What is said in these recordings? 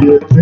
It's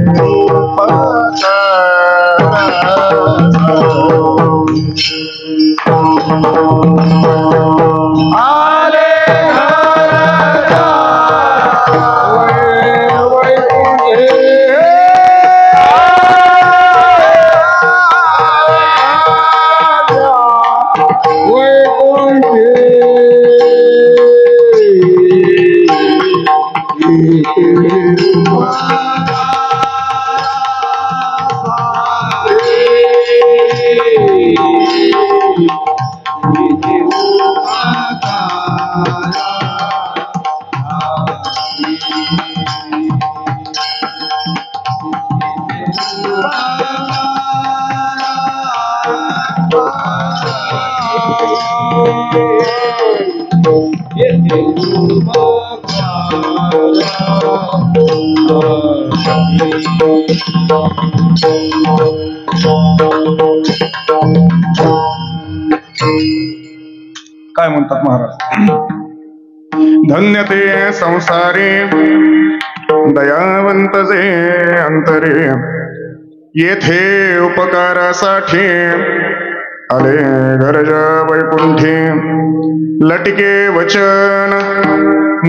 काय म्हणतात महाराज? धन्य ते संसारी दयावंत जे अंतरे, येथे उपकारासाठी आले गरज वैकुंठी. लटके वचन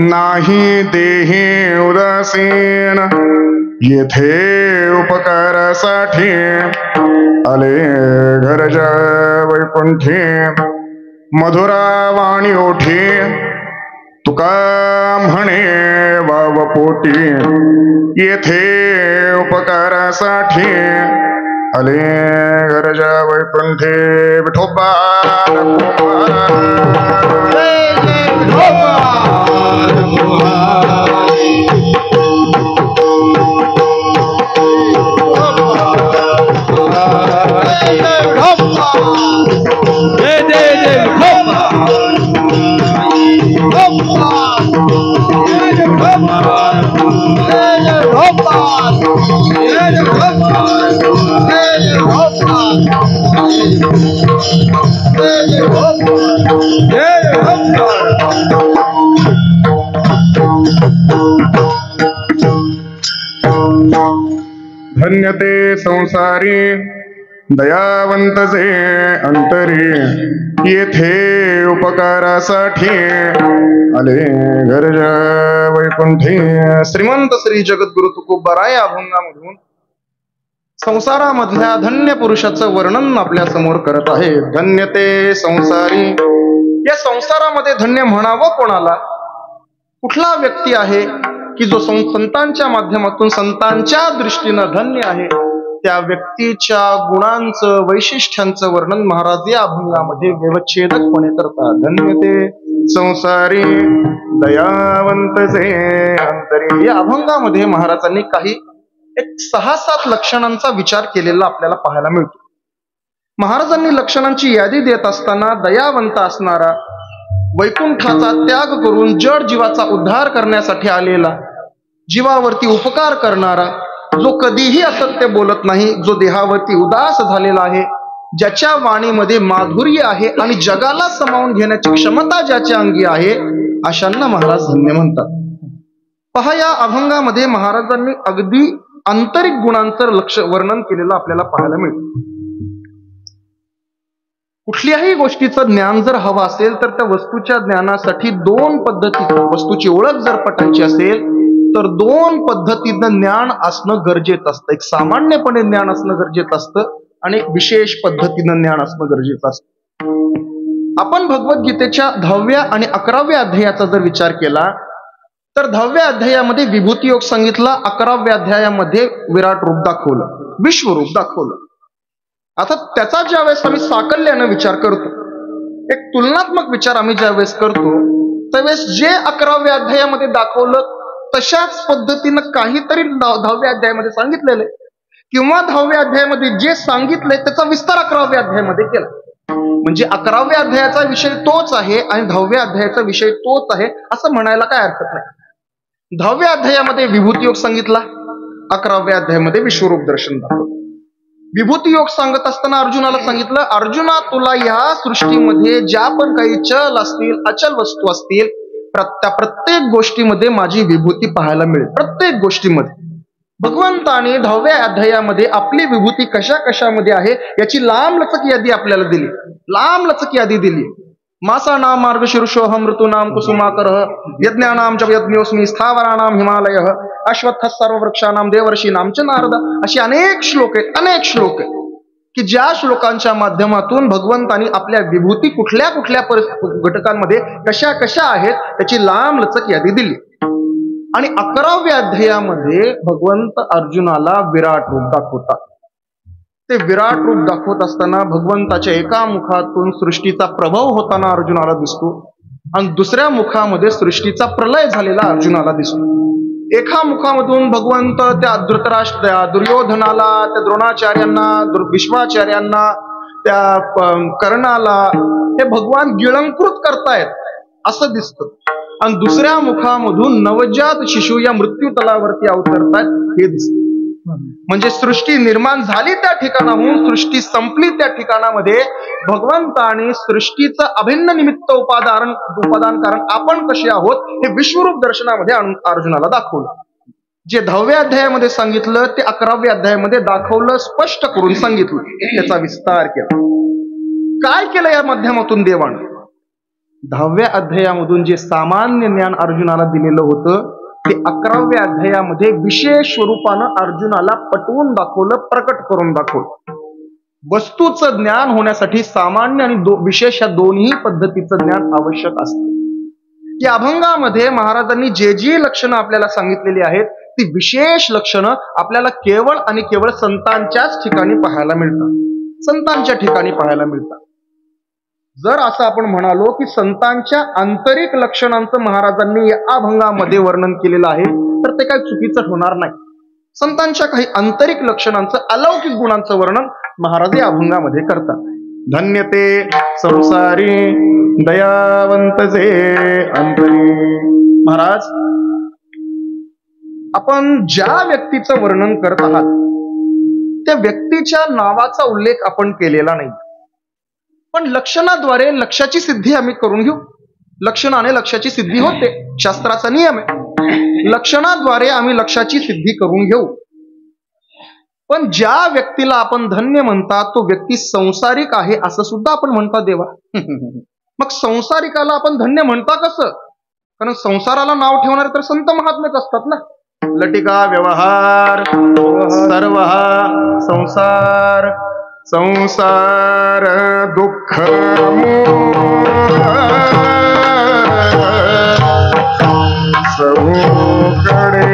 नाही देही उदासीन, येथे उपकारासाठी आले गरज वैकुंठी. मधुरा वाणी ओठी तुका म्हणे वावपोटी, येथे उपकारासाठी आले गरज वैकुंठी. विठोबा धन्य ते संसारी दयावंत जे अंतरी, येथे उपकारासाठी आले गरज वैकुंठी. श्रीमंत श्री जगद्गुरु तुकोबाराय अभंगामधून संसारामधल्या धन्य पुरुषाचं वर्णन आपल्या समोर करत आहे. धन्य ते संसारी. या संसारामध्ये धन्य म्हणावं कोणाला? कुठला व्यक्ती आहे की जो संतांच्या माध्यमातून संतांच्या दृष्टीनं धन्य आहे? त्या व्यक्तीच्या गुणांचं वैशिष्ट्यांचं वर्णन महाराज या अभंगामध्ये व्यवच्छेदकपणे करतात. धन्य ते संसारी दयावंत जे अंतरी. या अभंगामध्ये महाराजांनी काही 6-7 लक्षणांचा विचार केलेला आपल्याला पाहायला मिळतो. महाराजांनी लक्षणांची यादी देत असताना दयावंत असणारा, वैकुंठाचा त्याग करून जड जीवाचा उद्धार करण्यासाठी आलेला, जीवावरती उपकार करणारा, जो कधीही असत्य बोलत नाही, जो देहावरती उदास झालेला आहे, ज्याच्या वाणीमध्ये माधुर्य आहे आणि जगाला सामावून घेण्याची क्षमता ज्याच्या अंगी आहे, अशांना महाराज धन्य म्हणतात. पहा, या अभंगामध्ये महाराजांनी अगदी आंतरिक गुणांचं वर्णन केलेलं आपल्याला पाहायला मिळतं. कुठल्याही गोष्टीचं ज्ञान जर हवं असेल तर त्या वस्तूच्या ज्ञानासाठी 2 पद्धती, वस्तूची ओळख जर पटायची असेल तर 2 पद्धतीनं ज्ञान असणं गरजेचं असतं. एक सामान्यपणे ज्ञान असणं गरजेचं असतं आणि एक विशेष पद्धतीनं ज्ञान असणं गरजेचं असतं. आपण भगवद्गीतेच्या 10व्या आणि 11व्या अध्यायाचा जर विचार केला तर 10व्या अध्यायामध्ये विभूती योग सांगितला, 11व्या अध्यायामध्ये विराट रूप दाखवलं, विश्वरूप दाखवलं. आता त्याचा ज्यावेळेस आम्ही साकल्यानं विचार करतो, एक तुलनात्मक विचार आम्ही ज्यावेळेस करतो, त्यावेळेस जे 11व्या अध्यायामध्ये दाखवलं तशाच पद्धतीनं काहीतरी 10व्या अध्यायामध्ये सांगितलेलं किंवा 10व्या अध्यायामध्ये जे सांगितलंय त्याचा विस्तार 11व्या अध्यायामध्ये केला. म्हणजे 11व्या अध्यायाचा विषय तोच आहे आणि 10व्या अध्यायाचा विषय तोच आहे असं म्हणायला काय हरकत नाही. 10व्या अध्यायामध्ये विभूती योग सांगितला, 11व्या अध्यायामध्ये विश्वरूप दर्शन दाखवलं. विभूती योग सांगत असताना अर्जुनाला सांगितलं, अर्जुना तुला ह्या सृष्टीमध्ये ज्या पण काही चल असतील, अचल वस्तू असतील, त्या प्रत्येक गोष्टीमध्ये माझी विभूती पाहायला मिळेल. प्रत्येक गोष्टीमध्ये भगवंताने 10व्या अध्यायामध्ये आपली विभूती कशा कशामध्ये आहे याची लांबलचक यादी आपल्याला दिली, लांबलचक यादी दिली. मासानाम मार्गशीर्षोऽहं ऋतूनां कुसुमाकरः यज्ञानां च यज्ञोऽस्मि स्थावराणां हिमालयः अश्वत्थः सर्ववृक्षाणां देवर्षीणां च नारद. अशी अनेक श्लोक आहेत, अनेक श्लोक आहेत की ज्या श्लोकांच्या माध्यमातून भगवंतांनी आपल्या विभूती कुठल्या कुठल्या घटकांमध्ये कशा कशा आहेत त्याची लांबलचक यादी दिली. आणि 11व्या अध्यायामध्ये भगवंत अर्जुनाला विराट रूप दाखवतात. ते विराट रूप दाखवत असताना भगवंताच्या एका मुखातून सृष्टीचा प्रभाव होताना अर्जुनाला दिसतो आणि दुसऱ्या मुखामध्ये सृष्टीचा प्रलय झालेला अर्जुनाला दिसतो. एका मुखामधून भगवंत त्या धृतराष्ट्र, दुर्योधनाला, त्या द्रोणाचार्यांना, भीष्माचार्यांना, त्या कर्णाला हे भगवान गिळंकृत करतायत असं दिसतं. आणि दुसऱ्या मुखामधून नवजात शिशु या मृत्यू तलावरती अवतरतात हे दिसते. म्हणजे सृष्टी निर्माण झाली त्या ठिकाणाहून सृष्टी संपली त्या ठिकाणामध्ये भगवंताने सृष्टीचं अभिन्न निमित्त उपादान कारण आपण कसे आहोत हे विश्वरूप दर्शनामध्ये अर्जुनाला दाखवलं. जे 10व्या अध्यायामध्ये सांगितलं ते 11व्या अध्यायामध्ये दाखवलं, स्पष्ट करून सांगितलं, त्याचा विस्तार केला. काय केलं या माध्यमातून देवानं? 10व्या अध्यायामधून जे सामान्य ज्ञान अर्जुनाला दिलेलं होतं ते 11व्या अध्यायामध्ये विशेष स्वरूपानं अर्जुनाला पटवून दाखवलं, प्रकट करून दाखवलं. वस्तूचं ज्ञान होण्यासाठी सामान्य आणि विशेष या दोन्ही पद्धतीचं ज्ञान आवश्यक असतं. या अभंगामध्ये महाराजांनी जे जी लक्षणं आपल्याला सांगितलेली आहेत ती विशेष लक्षणं आपल्याला केवळ आणि केवळ संतांच्याच ठिकाणी पाहायला मिळतात, संतांच्या ठिकाणी पाहायला मिळतात. जर असं आपण म्हणालो की संतांच्या आंतरिक लक्षणांचं महाराजांनी या अभंगामध्ये वर्णन केलेलं आहे तर ते काही चुकीचं होणार नाही. संतांच्या काही आंतरिक लक्षणांचं, अलौकिक गुणांचं वर्णन महाराज या अभंगामध्ये करतात. धन्य ते संसारी दयावंत जे अंतरी. महाराज, आपण ज्या व्यक्तीचं वर्णन करत आहात त्या व्यक्तीच्या नावाचा उल्लेख आपण केलेला नाही, पण लक्षणाद्वारे लक्षाची सिद्धी आम्ही करून घेऊ. लक्षणाने लक्षाची सिद्धी होते, शास्त्राचा नियम आहे. लक्षणाद्वारे आम्ही लक्षाची सिद्धी करून घेऊ. पण ज्या व्यक्तीला आपण धन्य म्हणतात तो व्यक्ती संसारिक आहे असं सुद्धा आपण म्हणता देवा. मग संसारिकाला आपण धन्य म्हणता कसं? कारण संसाराला नाव ठेवणारे तर संत महात्मेच असतात ना. लटिका व्यवहार सर्व संसार, संसार दुःख सगळे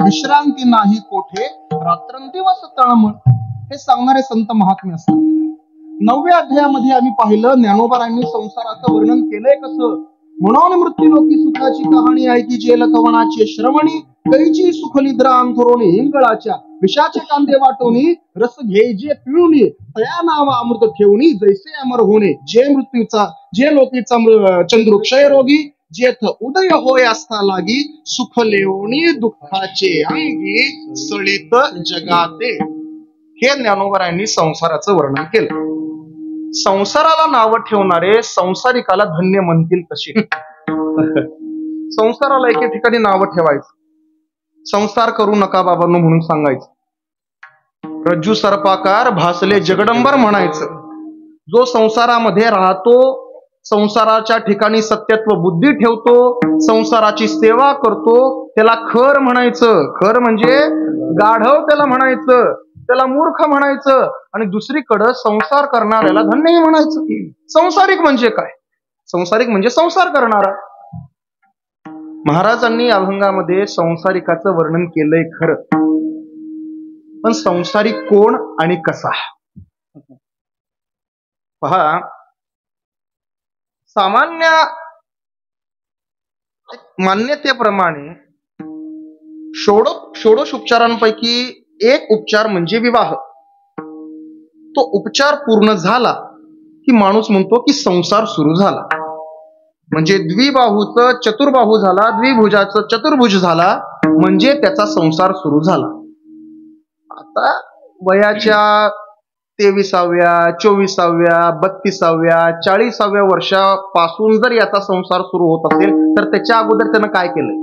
विश्रांती नाही कोठे, रात्र रात्रंदिवस तळमळ हे सांगणारे संत महात्मे असतात. 9व्या अध्यायामध्ये आम्ही पाहिलं ज्ञानोबारांनी संसाराचं वर्णन केलंय कसं. म्हणून मृत्यूलोकी सुखाची कहाणी ऐकी जेल कवनाचे श्रवणी, कैची सुखनिद्रा अंथरोणी इंगळाच्या, विषाचे कांदे वाटोनी रस घे जे पिळुनी, तया नावा अमृत ठेवणी जैसे अमर होणे. जे लोकीचा चंद्र क्षय रोगी, जेथ उदय होय असता लागी, सुख लेवणी दुःखाचे अंगी, सळीत जगाते. हे ज्ञानोबारांनी संसाराचं वर्णन केलं. संसाराला नाव ठेवणारे संसारिकाला धन्य म्हणतील कशी. संसाराला एके ठिकाणी नाव ठेवायचं, संसार करू नका बाबांनो म्हणून सांगायचं, रज्जू सर्पाकार भासले जगडंबर म्हणायचं. जो संसारामध्ये राहतो, संसाराच्या ठिकाणी सत्यत्व बुद्धी ठेवतो, संसाराची सेवा करतो, त्याला खर म्हणायचं. खर म्हणजे गाढव त्याला म्हणायचं, त्याला मूर्ख म्हणायचं. आणि दुसरीकडं संसार करणाऱ्याला धन्यही म्हणायचं. संसारिक म्हणजे काय? संसारिक म्हणजे संसार करणारा. महाराजांनी अभंगामध्ये संसारिकाचं वर्णन केलंय खरं, पण संसारिक कोण आणि कसा पहा. सामान्य मान्यतेप्रमाणे षोडश उपचारांपैकी एक उपचार म्हणजे विवाह. तो उपचार पूर्ण झाला की माणूस म्हणतो की संसार सुरू झाला. म्हणजे द्विबाहूचं चतुर्बाहू झाला, द्विभुजाचं चतुर्भुज झाला, म्हणजे त्याचा संसार सुरू झाला. आता वयाच्या 23व्या, 24व्या, 32व्या, 40व्या वर्षापासून जर याचा संसार सुरू होत असेल तर त्याच्या अगोदर त्यानं काय केलंय?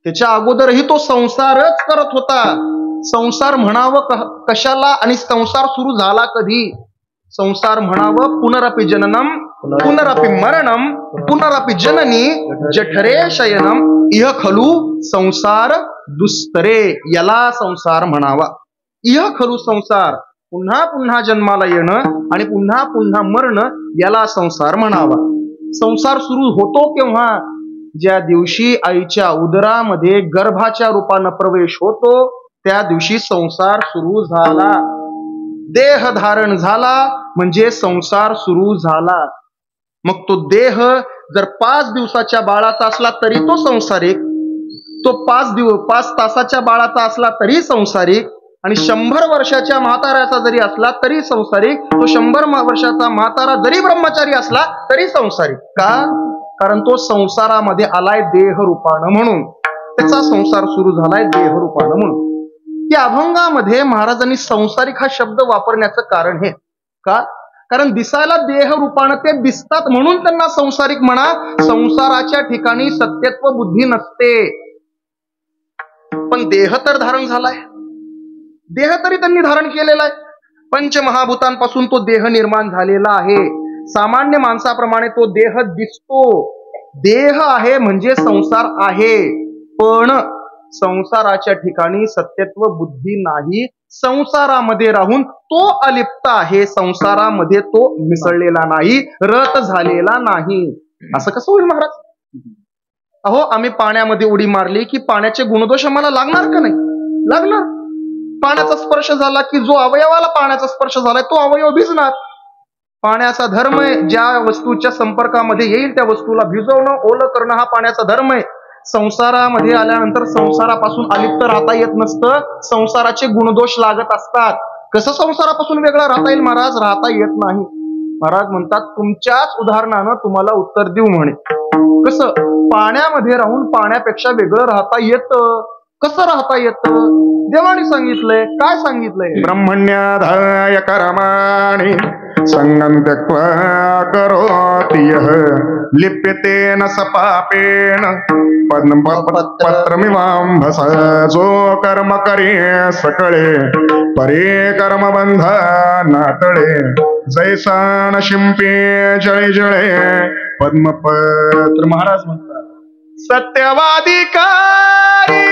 त्याच्या अगोदरही तो संसारच करत होता. संसार म्हणावं कशाला आणि संसार सुरू झाला कधी? संसार म्हणावं पुनरपि जननम पुनरपि मरणम पुनरपि जननी जठरे शयनम इह खलु संसार दुस्तरे. याला संसार म्हणावा. इह खलु संसार, पुन्हा पुन्हा जन्माला येणं आणि पुन्हा पुन्हा मरणं, याला संसार म्हणावा. संसार सुरू होतो केव्हा? ज्या दिवशी आईच्या उदरामध्ये गर्भाच्या रूपानं प्रवेश होतो त्या दिवशी संसार सुरू झाला. देह धारण झाला म्हणजे संसार सुरू झाला. मग तो देह जर 5 दिवसाच्या बाळाचा असला तरी तो संसारिक, तो 5 तासाच्या बाळाचा असला तरी संसारिक, आणि 100 वर्षाच्या म्हाताऱ्याचा जरी असला तरी संसारिक, तो 100 वर्षाचा म्हातारा जरी ब्रह्मचारी असला तरी संसारिक. का? कारण तो संसारामध्ये आलाय देह रूपानं म्हणून, त्याचा संसार सुरू झालाय देह रूपानं म्हणून. या अभंगामध्ये महाराजांनी संसारिक हा शब्द वापरण्याचं कारण हे का? कारण दिसायला देह रूपानं ते दिसतात म्हणून त्यांना संसारिक म्हणा. संसाराच्या ठिकाणी सत्यत्व बुद्धी नसते, पण देह तर धारण झालाय, देह तरी त्यांनी धारण केलेला आहे. पंचमहाभूतांपासून तो देह निर्माण झालेला आहे. सामान्य माणसाप्रमाणे तो देह दिसतो. देह आहे म्हणजे संसार आहे, पण संसाराच्या ठिकाणी सत्यत्व बुद्धी नाही. संसारामध्ये राहून तो अलिप्त आहे, संसारामध्ये तो मिसळलेला नाही, रत झालेला नाही. असं कसं होईल महाराज? अहो, आम्ही पाण्यामध्ये उडी मारली की पाण्याचे गुणदोष आम्हाला लागणार का नाही? लागणार. पाण्याचा स्पर्श झाला की जो अवयवाला पाण्याचा स्पर्श झालाय तो अवयव भिजणार. पाण्याचा धर्म आहे, ज्या वस्तूच्या संपर्कामध्ये येईल त्या वस्तूला भिजवणं, ओलं करणं हा पाण्याचा धर्म आहे. संसारामध्ये आल्यानंतर संसारापासून अलिप्त राहता येत नसतं, संसाराचे गुणदोष लागत असतात. कसं संसारापासून वेगळं राहता येईल महाराज? राहता येत नाही. महाराज म्हणतात तुमच्याच उदाहरणानं तुम्हाला उत्तर देऊ म्हणे. कसं? पाण्यामध्ये राहून पाण्यापेक्षा वेगळं राहता येतं. कसं राहता येतं? देवाने सांगितलंय. काय सांगितलंय? ब्रह्मण्याधाय कर्माणि संगं त्यक्त्वा करोति यः लिप्यतेन स पापेन पत्रमिवांभस. जो कर्म करे सकळे परे कर्म बंधन तळे. जैसा न शिंपे जळे जळे पद्मपत्र. महाराज म्हणतात सत्यवादी कारी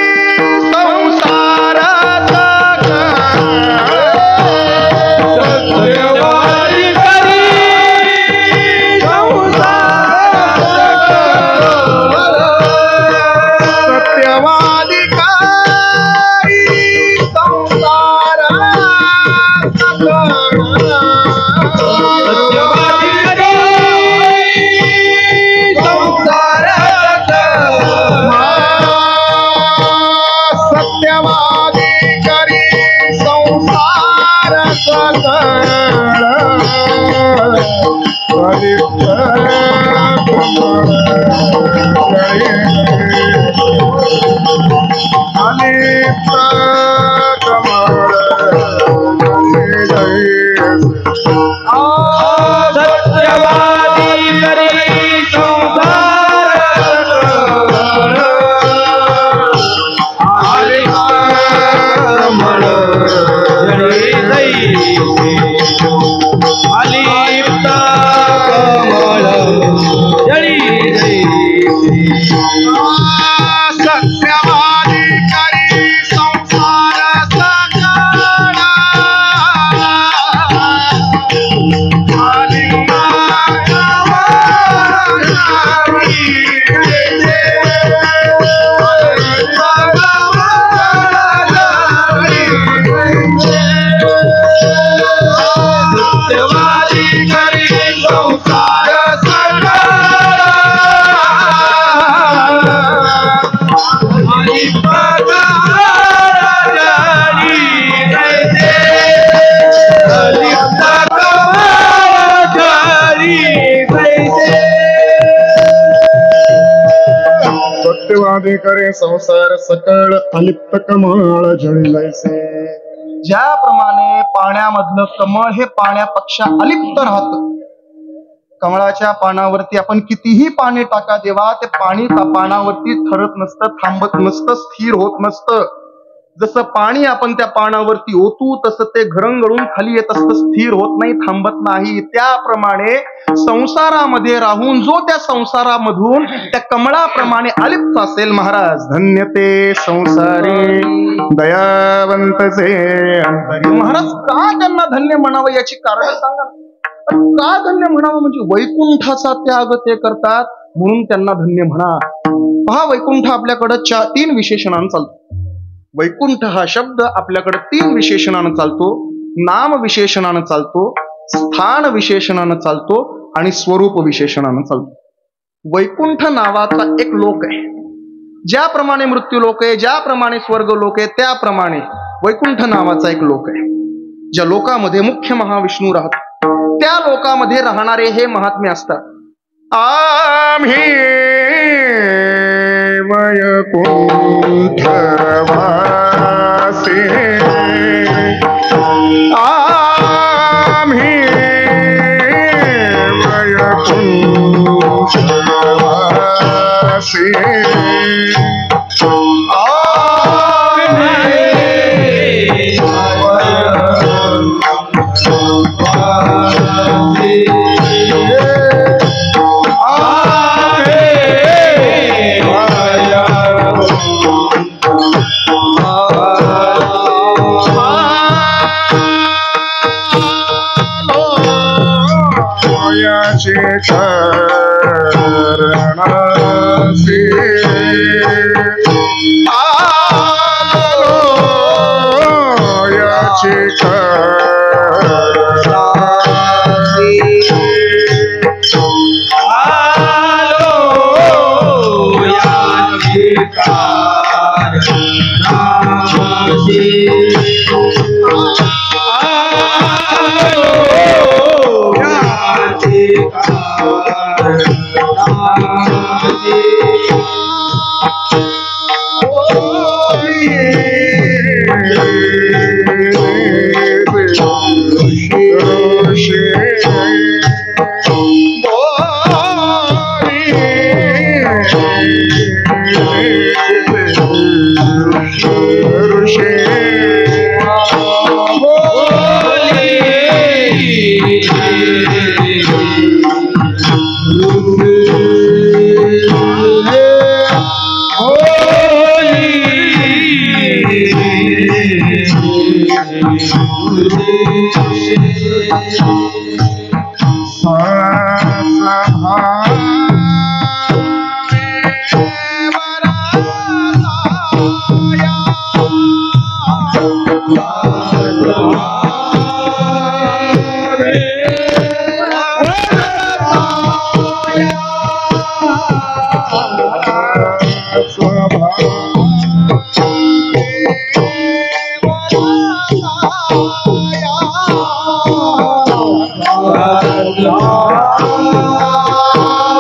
संसाराचा सत्यवादी कारी संसाराचा सत्यवादी कारी सत्यवादी करे संसार सकळ अलिप्त कमळ जळिलैसे. ज्याप्रमाणे पाण्यामधलं कमळ हे पाण्यापेक्षा अलिप्त राहतं. कमळाच्या पानावरती आपण कितीही पाणी टाका देवा, ते पाणी पानावरती ठरत नसतं, थांबत नसतं, स्थिर होत नसतं. जसं पाणी आपण त्या पानावरती ओतू तसं ते घरंगळून खाली येत असतं, स्थिर होत नाही, थांबत नाही. त्याप्रमाणे संसारामध्ये राहून जो त्या संसारामधून त्या कमळाप्रमाणे अलिप्त असेल, महाराज धन्य ते संसारी दयावंतचे अंतरी. महाराज का त्यांना धन्य म्हणावं याची कारण सांगा. का धन्य म्हणावं म्हणजे वैकुंठाचा त्याग ते करतात म्हणून त्यांना धन्य म्हणा. पहा, वैकुंठ आपल्याकडं 3 विशेषणानं चालतो. वैकुंठ हा शब्द आपल्याकडे 3 विशेषणानं चालतो. नाम विशेषणानं चालतो, स्थान विशेषणानं चालतो आणि स्वरूप विशेषणानं चालतो. वैकुंठ नावाचा एक लोक आहे. ज्याप्रमाणे मृत्यू लोक आहे, ज्याप्रमाणे स्वर्ग लोक आहे, त्याप्रमाणे वैकुंठ नावाचा एक लोक आहे. ज्या लोकामध्ये मुख्य महाविष्णू राहतात, त्या लोकामध्ये राहणारे हे महात्मे असतात. आम्ही वैकुंठ वासी, आम्ही वैकुंठ वासी, करणासी आलो याची करणासी आलो याची करणासी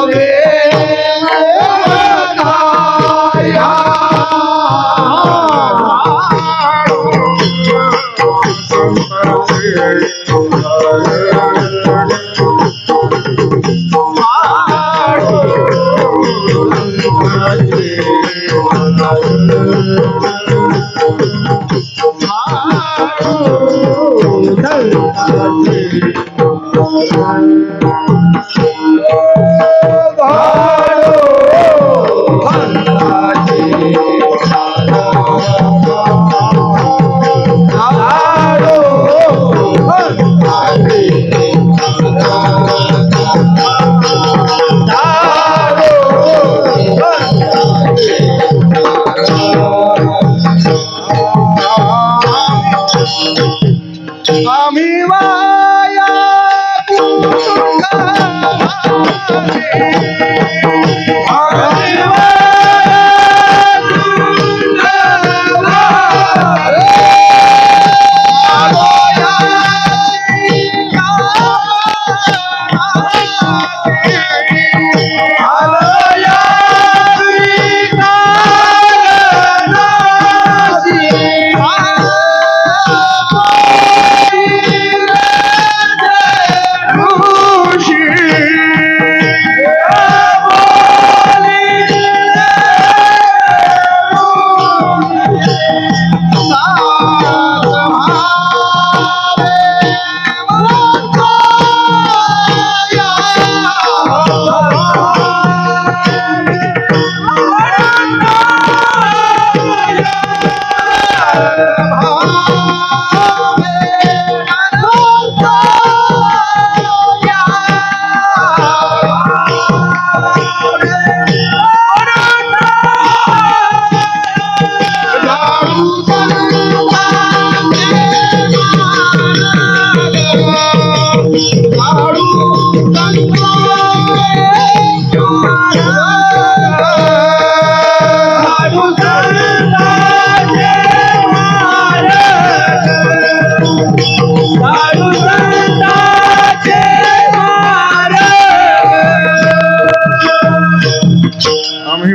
Yeah. आम्ही वाया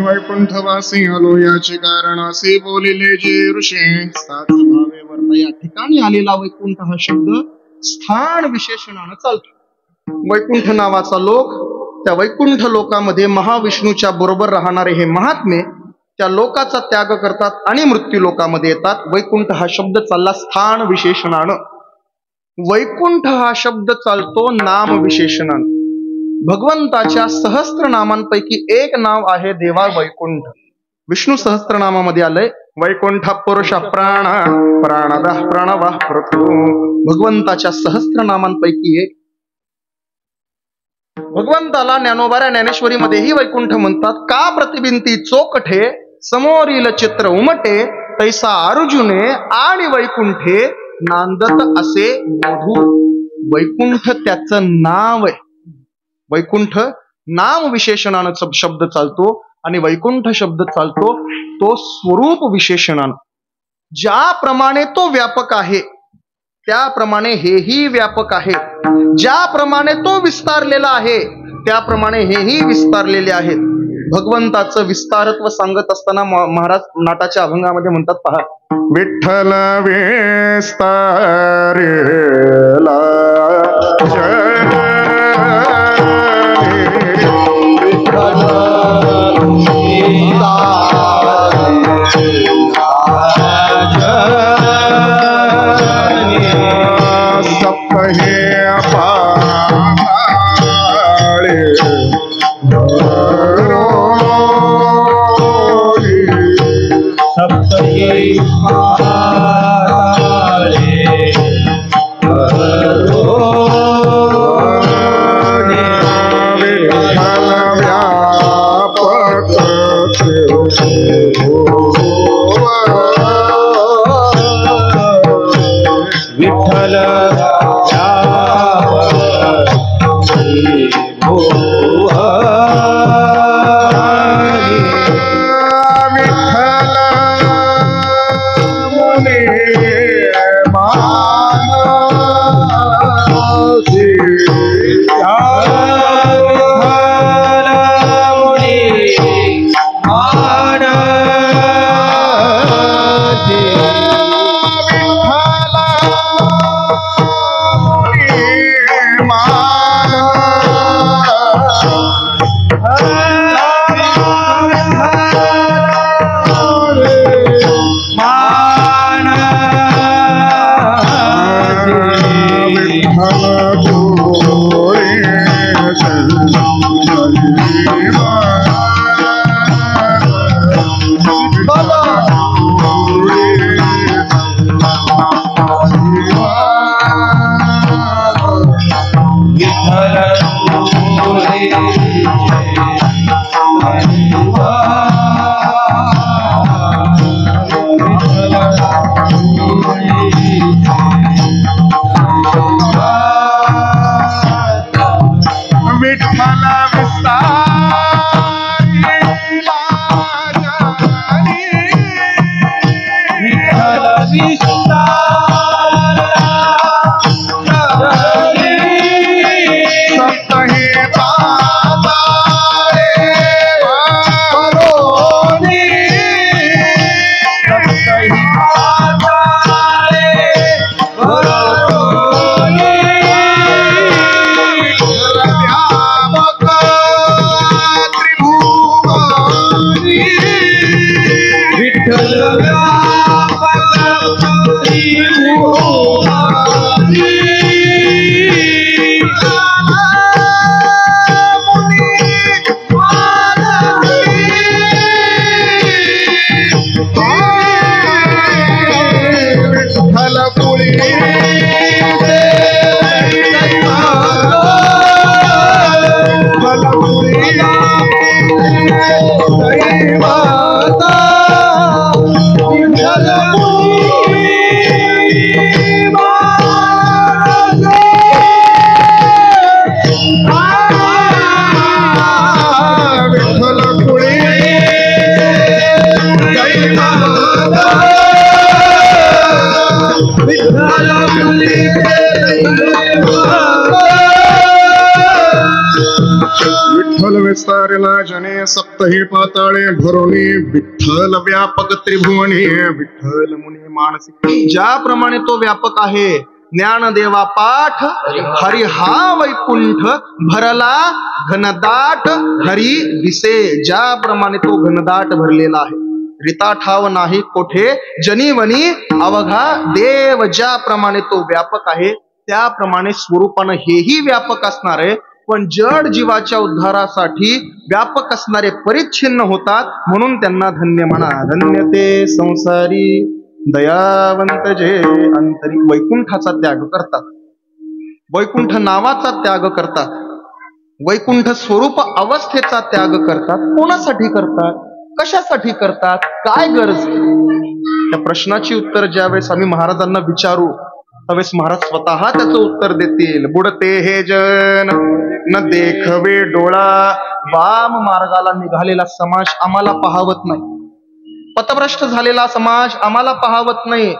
वैकुंठवासी आलो याचे कारण असे बोलिले जे ऋषी सात भावे वर्त या ठिकाणी आलेला वैकुंठ हा शब्द स्थान विशेषणानं चालतो. वैकुंठ नावाचा लोक, त्या वैकुंठ लोकामध्ये महाविष्णूच्या बरोबर राहणारे हे महात्मे त्या लोकाचा त्याग करतात आणि मृत्यू लोकामध्ये येतात. वैकुंठ हा शब्द चालला स्थान विशेषणानं. वैकुंठ हा शब्द चालतो नाम विशेषणानं. भगवंताच्या सहस्त्रनामांपैकी एक नाव आहे देवा वैकुंठ. विष्णू सहस्त्रनामामध्ये आलंय वैकुंठ पुरुष प्राण प्राणद प्रणव पृथु. भगवंताच्या सहस्त्रनामांपैकी एक. भगवंताला ज्ञानोबाऱ्या ज्ञानेश्वरीमध्येही वैकुंठ म्हणतात. का प्रतिबिंती चोकठे समोरील चित्र उमटे तैसा अर्जुने आणि वैकुंठे नांदत असे बोधू. वैकुंठ त्याचं नाव आहे. वैकुंठ नाम विशेषणानं शब्द चालतो आणि वैकुंठ शब्द चालतो तो स्वरूप विशेषणानं. ज्याप्रमाणे तो व्यापक आहे त्याप्रमाणे हेही व्यापक आहे. ज्याप्रमाणे तो विस्तारलेला आहे त्याप्रमाणे हेही विस्तारलेले आहेत. भगवंताचं विस्तारत्व सांगत असताना महाराज नाटाच्या अभंगामध्ये म्हणतात पहा. विठ्ठल विस्तारेला विठ्ठल विस्तारिला जने सप्तही पाताळे भरोनी विठ्ठल व्यापक त्रिभुवनी विठ्ठल मुनी मानसिक. ज्याप्रमाणे तो व्यापक आहे, ज्ञानदेवा पाठ हरी हा वैकुंठ भरला घनदाट हरी दिसे. ज्याप्रमाणे तो घनदाट भरलेला आहे, रिता ठाव नाही कोठे जनीवनी अवघा देव. ज्याप्रमाणे तो व्यापक आहे त्याप्रमाणे स्वरूपानं हेही व्यापक असणार आहे, पण जड जीवाच्या उद्धारासाठी व्यापक असणारे परिच्छिन्न होतात, म्हणून त्यांना धन्य म्हणा. धन्य ते संसारी दयावंत जे अंतरी. वैकुंठाचा त्याग करतात, वैकुंठ नावाचा त्याग करतात, वैकुंठ स्वरूप अवस्थेचा त्याग करतात. कोणासाठी करतात, कशासाठी करतात, काय गरज? त्या प्रश्नाची उत्तर ज्यावेळेस आम्ही महाराजांना विचारू त्यावेळेस महाराज स्वतः त्याचं उत्तर देतील. बुडते हे जन न देखवे डोळा. वाम मार्गाला निघालेला समाज आम्हाला पाहावत नाही, पथभ्रष्ट झालेला समाज आम्हाला पाहावत नाही,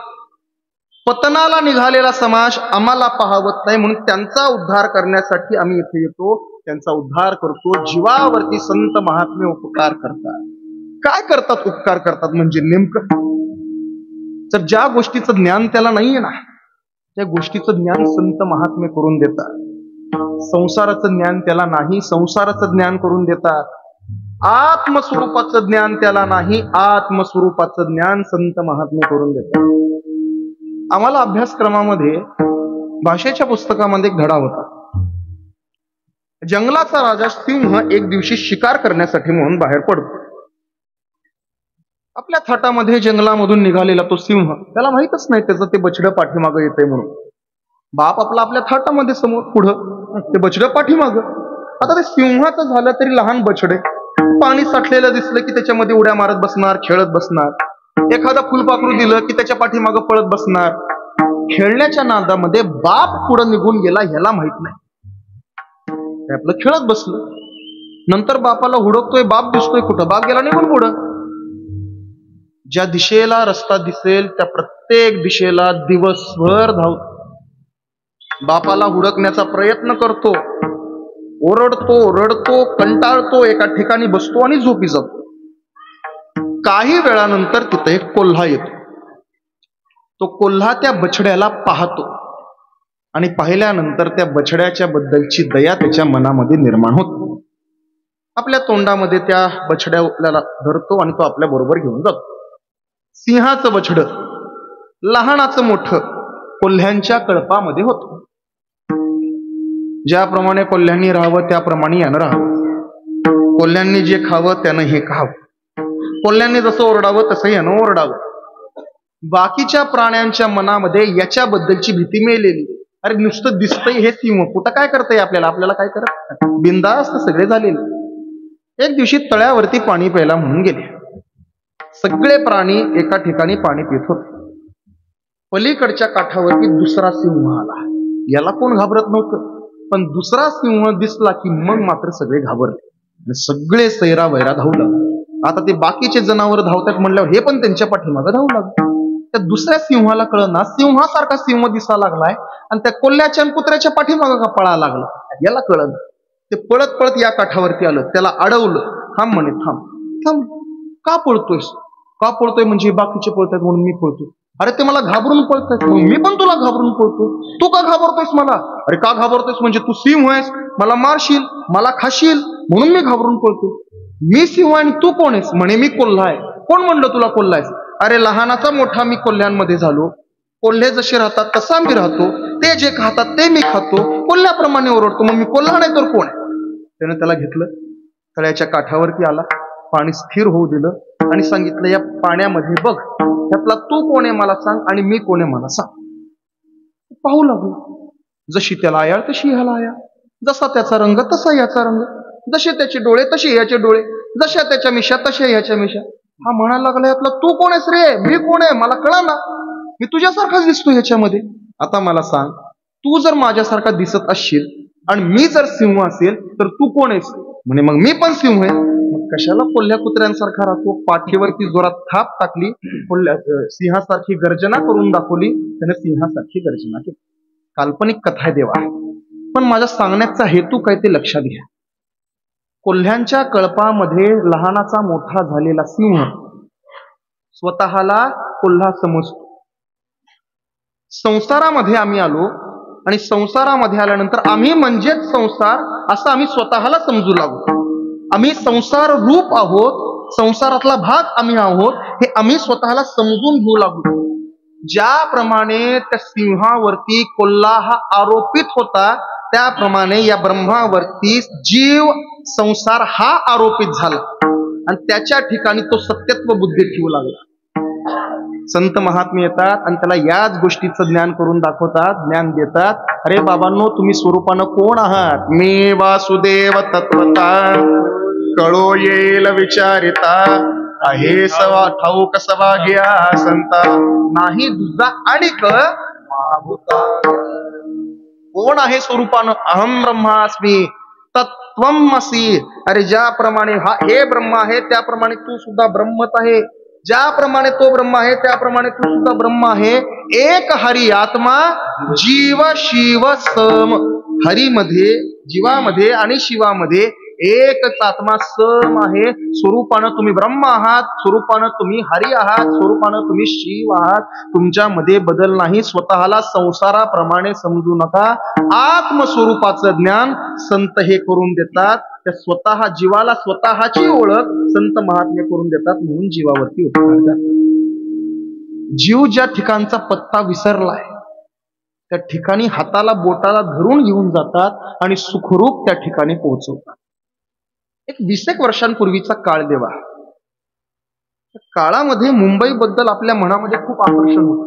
पतनाला निघालेला समाज आम्हाला पाहावत नाही. म्हणून त्यांचा उद्धार करण्यासाठी आम्ही इथे येतो, त्यांचा उद्धार करतो. जीवावरती संत महात्मे उपकार करतात. काय करतात? उपकार करतात म्हणजे नेमकं तर ज्या गोष्टीचं ज्ञान त्याला नाहीये ना, त्या गोष्टीचं ज्ञान संत महात्मे करून देतात. संसाराचं ज्ञान त्याला नाही, संसाराचं ज्ञान करून देतात. आत्मस्वरूपाचं ज्ञान त्याला नाही, आत्मस्वरूपाचं ज्ञान संत महात्मे करून देतात. आम्हाला अभ्यासक्रमामध्ये भाषेच्या पुस्तकामध्ये एक धडा होता. जंगलाचा राजा सिंह एक दिवशी शिकार करण्यासाठी म्हणून बाहेर पडतो. आपल्या थाटामध्ये जंगलामधून निघालेला तो सिंह, त्याला माहितच नाही त्याचं ते बछडं पाठीमागं येतंय म्हणून. बाप आपल्या थाटामध्ये समोर पुढं, ते बछडं पाठीमागं. आता ते सिंहाचं झालं तरी लहान बछडे, पाणी साठलेलं दिसलं की त्याच्यामध्ये उड्या मारत बसणार, खेळत बसणार. एखादं फुलपाखरू दिलं की त्याच्या पाठीमागं पळत बसणार. खेळण्याच्या नादामध्ये बाप पुढं निघून गेला ह्याला माहित नाही, ते आपलं खेळत बसलं. नंतर बापाला हुडकतोय, बाप दिसतोय कुठं, बाप गेला निघून पुढं. ज्या दिशेला रस्ता दिसेल त्या प्रत्येक दिशेला दिवसभर धावतो, बापाला हुडकण्याचा प्रयत्न करतो, ओरडतो, रडतो, कंटाळतो, एका ठिकाणी बसतो आणि झोपी जातो. काही वेळानंतर तिथे एक कोल्हा येतो. तो कोल्हा त्या बछड्याला पाहतो आणि पाहिल्यानंतर त्या बछड्याच्या बद्दलची दया त्याच्या मनामध्ये निर्माण होते. आपल्या तोंडामध्ये त्या बछड्याला धरतो आणि तो आपल्या बरोबर घेऊन जातो. सिंहाचं बछड लहानाचं मोठं कोल्ह्यांच्या कळपामध्ये होतं. ज्याप्रमाणे कोल्ह्यांनी राहावं त्याप्रमाणे यानं राहावं. कोल्ह्यांनी जे खावं त्यानं हे खावं. कोल्ह्यांनी जसं ओरडावं तसं यानं ओरडावं. बाकीच्या प्राण्यांच्या मनामध्ये याच्याबद्दलची भीती मेलेली. अरे नुसतं दिसतंय हे सिंह, कुठं काय करतंय आपल्याला काय करत, बिंदास्त सगळे झालेले. एक दिवशी तळ्यावरती पाणी प्यायला म्हणून गेले. सगळे प्राणी एका ठिकाणी पाणी पित होते. पलीकडच्या काठावरती दुसरा सिंह आला. याला कोण घाबरत नव्हतं, पण दुसरा सिंह दिसला की मग मात्र सगळे घाबरले. सगळे सैरा वैरा धावू लागले. आता ते बाकीचे जनावर धावतात म्हणल्यावर हे पण त्यांच्या पाठीमागं धावू लागले. त्या दुसऱ्या सिंहाला कळना, सिंहासारखा सिंह दिसा लागलाय आणि त्या कोल्ह्याच्या आणि कुत्र्याच्या पाठीमागं का पळा लागला, याला कळलं. ते पळत पळत या काठावरती आलं. त्याला अडवलं. थांब म्हणे, थांब थांब, का पळतोयस? का पळतोय म्हणजे बाकीचे पळतायत म्हणून मी पळतोय. अरे ते मला घाबरून पळतायत, मी पण तुला घाबरून पळतोय. तू का घाबरतोयस मला? अरे का घाबरतोयस म्हणजे तू सिंह आहेस, मला मारशील, मला खाशील म्हणून मी घाबरून पळतोय. मी सिंह आणि तू कोण आहेस? म्हणे मी कोल्हा आहे. कोण म्हणलं तुला कोल्हा आहेस? अरे लहानाचा मोठा मी कोल्ह्यांमध्ये झालो. कोल्हे जसे राहतात तसा मी राहतो, ते जे खातात ते मी खातो, कोल्ह्याप्रमाणे ओरडतो. मग मी कोल्हा नाही तर कोण आहे? त्याने त्याला घेतलं, तळ्याच्या काठावरती आला, पाणी स्थिर होऊ दिलं आणि सांगितलं, या पाण्यामध्ये बघ, त्यातला तू कोण आहे मला सांग आणि मी कोण आहे मला सांग. पाहू लागलो, जशी त्याला आयाळ तशी ह्याला आयाळ, जसा त्याचा रंग तसा याचा रंग, जसे त्याचे डोळे तसे याचे डोळे, जशा त्याच्या मिशा तशा याच्या मिशा. हा म्हणायला लागला, यातला तू कोण आहेस रे, मी कोण आहे मला कळा ना, मी तुझ्यासारखाच दिसतो याच्यामध्ये. आता मला सांग, तू जर माझ्यासारखा दिसत असशील आणि मी जर सिंह असेल तर तू कोण आहेस? म्हणे मग मी पण सिंह आहे. मग कशाला कोल्ह्या कुत्र्यांसारखा राहतो? पाठीवरती जोरात थाप टाकली, सिंहासारखी गर्जना करून दाखवली, त्याने सिंहासारखी गर्जना केली. काल्पनिक कथा आहे देवा, पण माझ्या सांगण्याचा हेतू काय ते लक्षात घ्या. कोल्ह्यांच्या कळपामध्ये लहानाचा मोठा झालेला सिंह स्वतःला कोल्हा समजतो. संसारामध्ये आम्ही आलो आणि संसारामध्ये आल्यानंतर आम्ही म्हणजेच संसार असं आम्ही स्वतःला समजू लागलो. आम्ही संसार रूप आहोत, संसारातला भाग आम्ही आहोत, हे आम्ही स्वतःला समजून घेऊ लागलो. ज्याप्रमाणे त्या सिंहावरती कोल्हा हा आरोपित होता, त्याप्रमाणे या ब्रह्मावरती जीव संसार हा आरोपित झाला आणि त्याच्या ठिकाणी तो सत्यत्व बुद्धी ठेवू लागला. संत महात्मे येतात आणि त्याला याच गोष्टीचं ज्ञान करून दाखवतात, ज्ञान देतात. अरे बाबांनो, तुम्ही स्वरूपानं कोण आहात? मी वासुदेव तत्वता, कळो येईल विचारिता, आहे सवा ठाऊक सवा घ्या संता, नाही दुजा आणिक महाभूता. कोण आहे स्वरूपानं? अहम ब्रह्मास्मी तत्वमसि. अरे ज्याप्रमाणे हे ब्रह्म आहे त्याप्रमाणे तू सुद्धा ब्रह्मच आहे. ज्याप्रमाणे तो ब्रह्म आहे त्याप्रमाणे तू सुद्धा ब्रह्म आहे. एक हरी आत्मा जीव शिव सम. हरीमध्ये, जीवामध्ये आणि शिवामध्ये एकच आत्मा सम आहे. स्वरूपानं तुम्ही ब्रह्म आहात, स्वरूपानं तुम्ही हरी आहात, स्वरूपानं तुम्ही शिव आहात. तुमच्यामध्ये बदल नाही. स्वतःला संसाराप्रमाणे समजू नका. आत्मस्वरूपाचं ज्ञान संत हे करून देतात. त्या स्वतः जीवाला स्वतःची ओळख संत महात्मे करून देतात, म्हणून जीवावरती उपकार करतात. जीव ज्या ठिकाणचा पत्ता विसरलाय त्या ठिकाणी हाताला बोटाला धरून घेऊन जातात आणि सुखरूप त्या ठिकाणी पोहोचवतात. एक 20 वर्षांपूर्वीचा काळ देवा, काळामध्ये मुंबईबद्दल आपल्या मनामध्ये खूप आकर्षण होतं.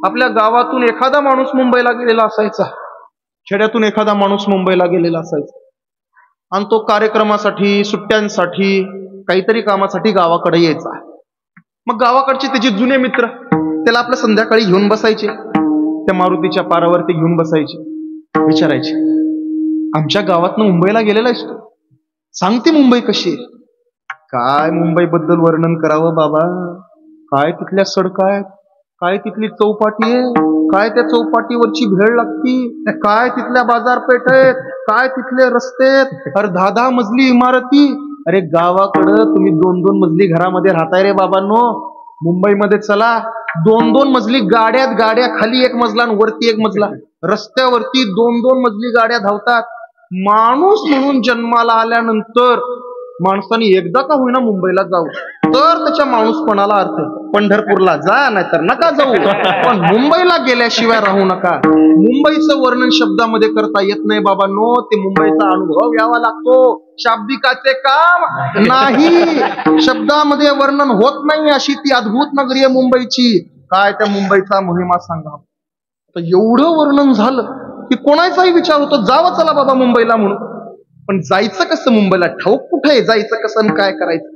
आपल्या गावातून एखादा माणूस मुंबईला गेलेला असायचा, खेड्यातून एखादा माणूस मुंबईला गेलेला असायचा आणि तो कार्यक्रमासाठी, सुट्ट्यांसाठी, काहीतरी कामासाठी गावाकडे यायचा. मग गावाकडचे त्याचे जुने मित्र त्याला आपल्या संध्याकाळी घेऊन बसायचे, त्या मारुतीच्या पारावरती घेऊन बसायचे, विचारायचे, आमच्या गावातनं मुंबईला गेलेला आहेस तू, सांगते मुंबई कशी आहे? काय मुंबईबद्दल वर्णन करावं बाबा, काय तिथल्या सडका आहेत, काय तिथली चौपाटी आहे, काय त्या चौपाटीवरची भेळ लागती, काय तिथल्या बाजारपेठ आहेत, काय तिथले रस्ते आहेत, अरे 10-10 मजली इमारती. अरे गावाकडं तुम्ही 2-2 मजली घरामध्ये राहताय रे बाबांनो. मुंबईमध्ये चला, 2-2 मजली गाड्यात गाड्या, खाली एक मजला आणि वरती एक मजला, रस्त्यावरती 2-2 मजली गाड्या धावतात. माणूस म्हणून जन्माला आल्यानंतर माणसाने एकदा का होईना मुंबईला जाऊ, तर त्याच्या माणूसपणाला अर्थ. पंढरपूरला जा, नाहीतर नका जाऊ, पण मुंबईला गेल्याशिवाय राहू नका. मुंबईचं वर्णन शब्दामध्ये करता येत नाही बाबांनो, ते मुंबईचा अनुभव यावा लागतो. शाब्दिकाचे काम नाही, शब्दामध्ये वर्णन होत नाही. अशी ती अद्भुत नगरी आहे मुंबईची. काय त्या मुंबईचा महिमा सांगा. तर एवढं वर्णन झालं की कोणाचाही विचार होतो, जावं चला बाबा मुंबईला म्हणून. पण जायचं कसं मुंबईला? ठाऊक कुठे आहे जायचं कसं आणि काय करायचं?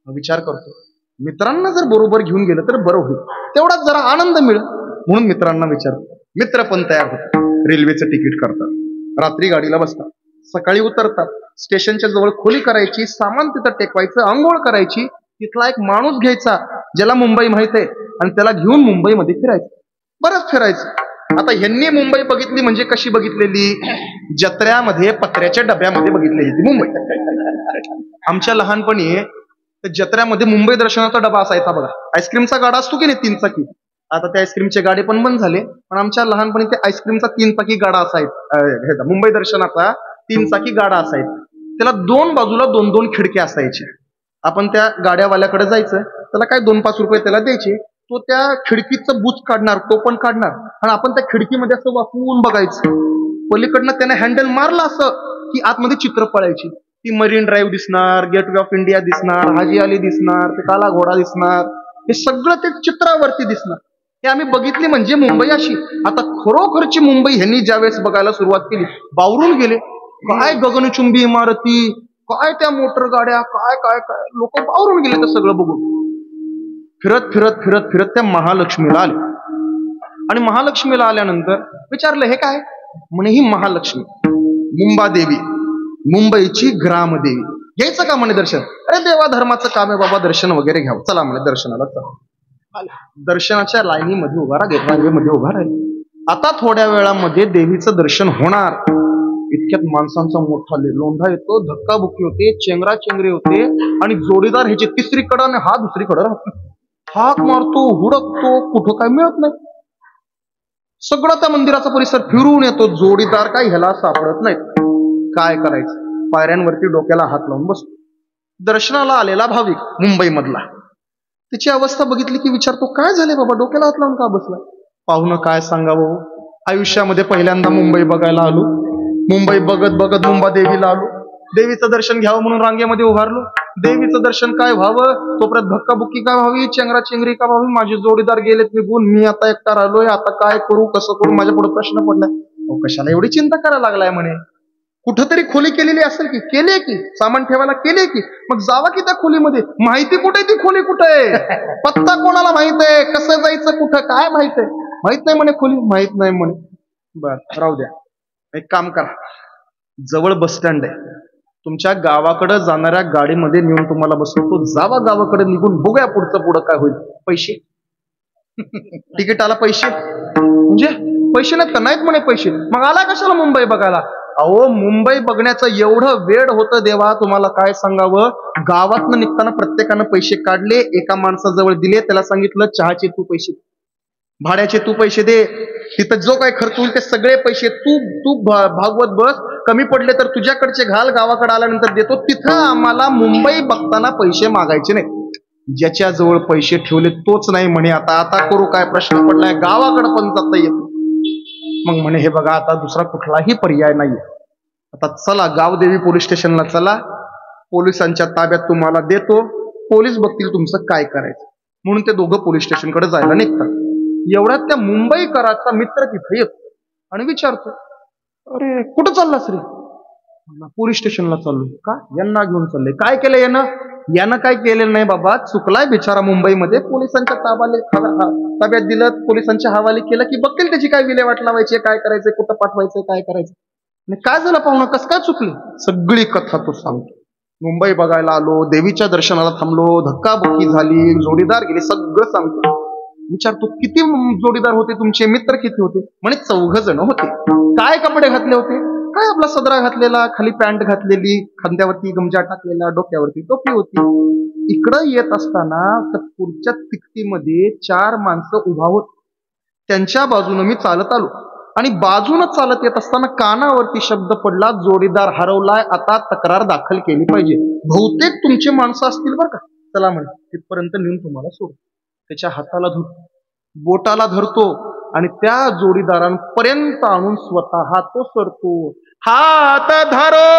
विचार करतो, मित्रांना जर बरोबर घेऊन गेलं तर बरं होईल, तेवढाच जरा आनंद मिळेल म्हणून मित्रांना विचारतो. मित्र पण तयार होतात, रेल्वेचं तिकीट करतात, रात्री गाडीला बसतात, सकाळी उतरतात, स्टेशनच्या जवळ खोली करायची, सामान तिथं टेकवायचं, आंघोळ करायची, तिथला एक माणूस घ्यायचा ज्याला मुंबई माहित आहे आणि त्याला घेऊन मुंबईमध्ये फिरायचं, बरंच फिरायचं. आता ह्यांनी मुंबई बघितली म्हणजे कशी बघितलेली? जत्र्यामध्ये पत्र्याच्या डब्यामध्ये बघितलेली ती मुंबई. आमच्या लहानपणी जत्र्यामध्ये मुंबई दर्शनाचा डबा असायचा बघा, आईस्क्रीमचा गाडा असतो की नाही 3 चाकी. आता त्या आईस्क्रीमचे गाडे पण बंद झाले, पण आमच्या लहानपणी ते आईस्क्रीमचा 3 चाकी गाडा असायचा. मुंबई दर्शनाचा 3 चाकी गाडा असायचा, त्याला 2 बाजूला 2-2 खिडक्या असायच्या. आपण त्या गाड्यावाल्याकडे जायचं, त्याला काय 2-5 रुपये त्याला द्यायचे, तो त्या खिडकीचं बुच काढणार, तो पण काढणार, आणि आपण त्या खिडकीमध्ये असं वाकवून बघायचं. पलीकडनं त्याने हँडल मारला असं की आतमध्ये चित्र पळायची. ती मरीन ड्राईव्ह दिसणार, गेटवे ऑफ इंडिया दिसणार, हाजी अली दिसणार, ते काला घोडा दिसणार, हे सगळं ते चित्रावरती दिसणार. हे आम्ही बघितली म्हणजे मुंबई अशी. आता खरोखरची मुंबई ह्यांनी ज्यावेळेस बघायला सुरुवात केली, बावरून गेले. काय गगनचुंबी इमारती, काय त्या मोटर गाड्या, काय काय काय, लोक बावरून गेले ते सगळं बघून. फिरत फिरत फिरत फिरत त्या महालक्ष्मीला आले, आणि महालक्ष्मीला आल्यानंतर विचारलं हे काय? म्हणे ही महालक्ष्मी, मुंबादेवी, मुंबईची ग्रामदेवी. घ्यायचं का म्हणे दर्शन? अरे देवा धर्माचं काम आहे बाबा, दर्शन वगैरे घ्यावं, चला म्हणे दर्शनाला. चला, दर्शनाच्या लाईनीमध्ये उभा राहा, रांगेमध्ये उभा राहील. आता थोड्या वेळामध्ये देवीचं दर्शन होणार. इतक्यात माणसांचा मोठा लोंढा येतो, धक्काबुक्की होते, चेंगरा चेंगरे होते, आणि जोडीदार ह्याची तिसरी कडं आणि हा दुसरीकडं राहतो. हाक मारतो, हुडकतो, कुठं काय मिळत नाही. सगळं त्या मंदिराचा परिसर फिरून येतो, जोडीदार काय ह्याला सापडत नाहीत. काय करायचं? पायऱ्यांवरती डोक्याला हात लावून बसतो. दर्शनाला आलेला भाविक मुंबई मधला त्याची अवस्था बघितली की विचारतो, काय झाले बाबा, डोक्याला हात लावून का बसला? पाहुणं काय सांगावं, आयुष्यामध्ये पहिल्यांदा मुंबई बघायला आलो, मुंबई बघत बघत मुंबादेवीला आलो, देवीचं दर्शन घ्यावं म्हणून रांगेमध्ये उभारलो. देवीचं दर्शन काय व्हावं, तोपर्यंत धक्काबुक्की काय व्हावी, चेंगरा चेंगरी का व्हावी, माझे जोडीदार गेलेत निघून, मी आता एकटा राहिलोय, आता काय करू, कसं करू, माझ्या पुढे प्रश्न पडलाय. कशाला एवढी चिंता करायला लागलाय म्हणे? कुठंतरी खोली केलेली असेल की, केली की, सामान ठेवायला केली की, मग जावा की त्या खोलीमध्ये. माहिती कुठे, ती खोली कुठे आहे, पत्ता कोणाला माहित आहे, कसं जायचं, कुठं काय माहित आहे? माहित नाही म्हणे खोली, माहित नाही म्हणे. बर राहू द्या, एक काम करा, जवळ बस स्टँड आहे, तुमच्या गावाकडे जाणाऱ्या गाडीमध्ये नेऊन तुम्हाला बसवतो, जावा गावाकडे निघून, बघूया पुढचं काय होईल. पैसे तिकीटाला पैसे, म्हणजे पैसे नाहीत का? नाहीत म्हणे पैसे. मग आला कशाला मुंबई बघायला? अहो, मुंबई बघण्याचं एवढं वेळ होतं देवा, तुम्हाला काय सांगावं. गावातनं निघताना प्रत्येकानं पैसे काढले, एका माणसाजवळ दिले, त्याला सांगितलं चहाचे तू पैसे, भाड्याचे तू पैसे दे, तिथं जो काय खर्च होईल ते सगळे पैसे तू भागवत बस, कमी पडले तर तुझ्याकडचे घाल, गावाकडे आल्यानंतर देतो. तिथं आम्हाला मुंबई बघताना पैसे मागायचे नाही. ज्याच्या जवळ पैसे ठेवले तोच नाही म्हणे आता आता करू काय, प्रश्न पडलाय, गावाकडे पण जाता येत. मग म्हणे हे बघा, आता दुसरा कुठलाही पर्याय नाहीये, आता चला गावदेवी पोलीस स्टेशनला चला, पोलिसांच्या ताब्यात तुम्हाला देतो, पोलीस बघतील तुमचं काय करायचं. म्हणून ते दोघं पोलीस स्टेशनकडे जायला निघतात. एवढ्यात त्या मुंबईकराचा मित्र तिथे येतो आणि विचारतो, अरे कुठं चाललास रे? पोलीस स्टेशनला चाललोय. का? यांना घेऊन चाललंय. काय केलं यानं काय केलेलं नाही बाबा, चुकलाय बिचारा मुंबईमध्ये, पोलिसांच्या ताब्यात दिलं, पोलिसांच्या हवाले केलं की बघतील त्याची काय विल्हेवाट लावायची, काय करायचंय, कुठं पाठवायचंय, काय करायचं. आणि काय झालं पाहुणं, कसं काय चुकले? सगळी कथा तो सांगतो. मुंबई बघायला आलो, देवीच्या दर्शनाला थांबलो, धक्काबुक्की झाली, जोडीदार गेले, सगळं सांगतो. विचारतो, किती जोडीदार होते तुमचे, मित्र किती होते? म्हणे 4 जण होते. काय कपडे घातले होते? काय आपला सदरा घातलेला, खाली पॅन्ट घातलेली, खांद्यावरती गमजा टाकलेला, डोक्यावरती टोपी होती. इकडं येत असताना तर पुढच्या तिकटीमध्ये 4 माणसं उभा होत, त्यांच्या बाजूने मी चालत आलो, आणि बाजूनच चालत येत असताना कानावरती शब्द पडला, जोडीदार हरवलाय, आता तक्रार दाखल केली पाहिजे, बहुतेक तुमचे माणसं असतील बरं का, चला म्हणे तिथपर्यंत नेऊन तुम्हाला सोड. त्याच्या हाताला बोटाला धरतो आणि त्या जोडीदारांपर्यंत आणून स्वतः तो सरतो. हात धरून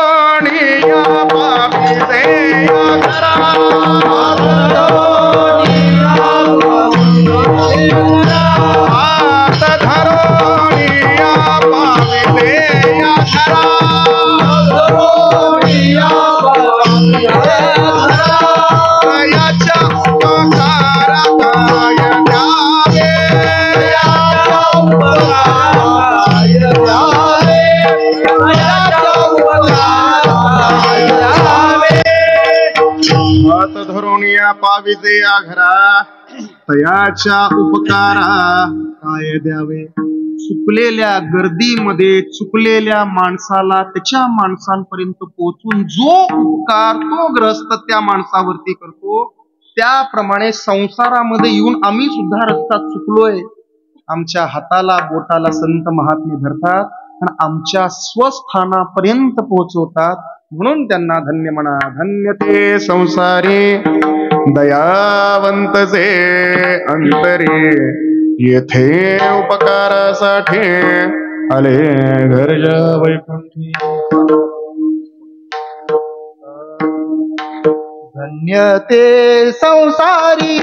पाविते या घरा, तयाच्या उपकारा काय द्यावे. चुकलेल्या गर्दीमध्ये चुकलेल्या माणसाला त्याच्या माणसांपर्यंत पोहोचून जो उपकार तो ग्रस्त त्या माणसावरती करतो, त्याप्रमाणे संसारामध्ये येऊन आम्ही सुद्धा रस्ता चुकलोय, आमच्या हाताला बोटाला संत महात्मे धरतात आणि आमच्या स्वस्थानापर्यंत पोहोचवतात. म्हणून त्यांना धन्य म्हणा. धन्य ते संसारी दयावंतचे अंतरी येथे उपकारासाठी आले घरच्या वैकुंठी. धन्य ते संसारी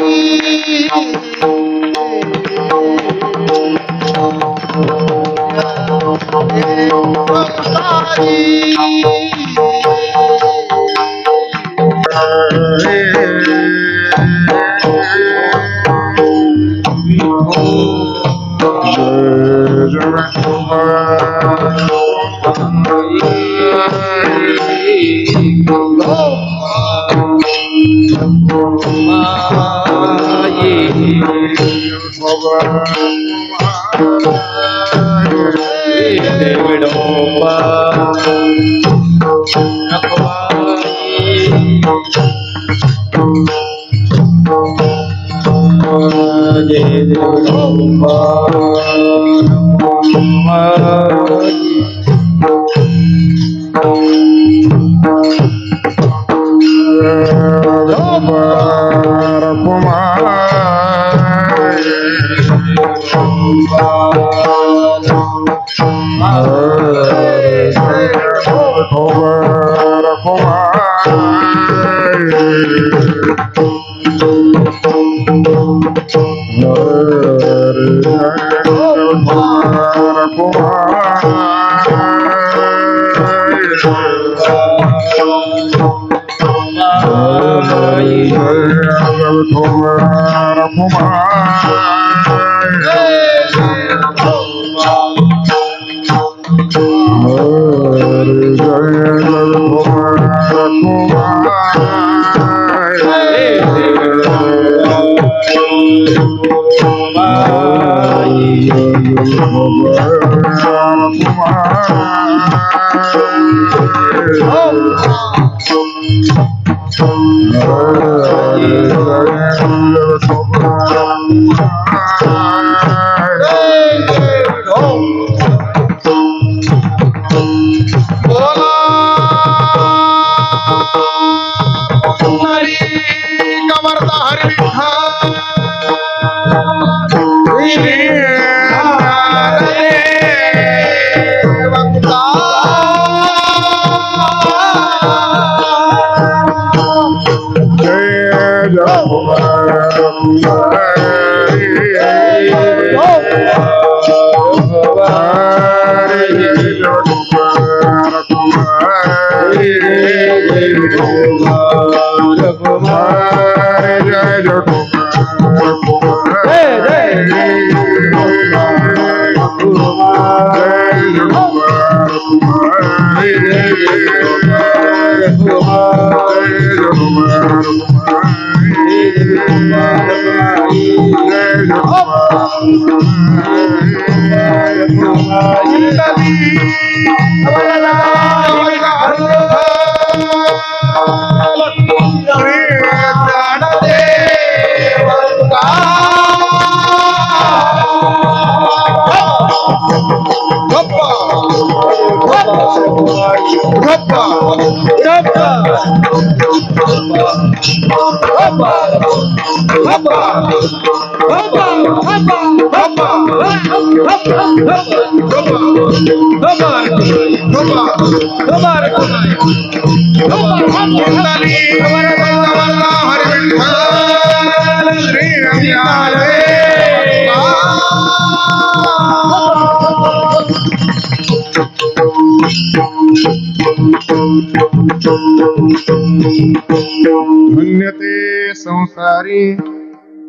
धन्यते संसारी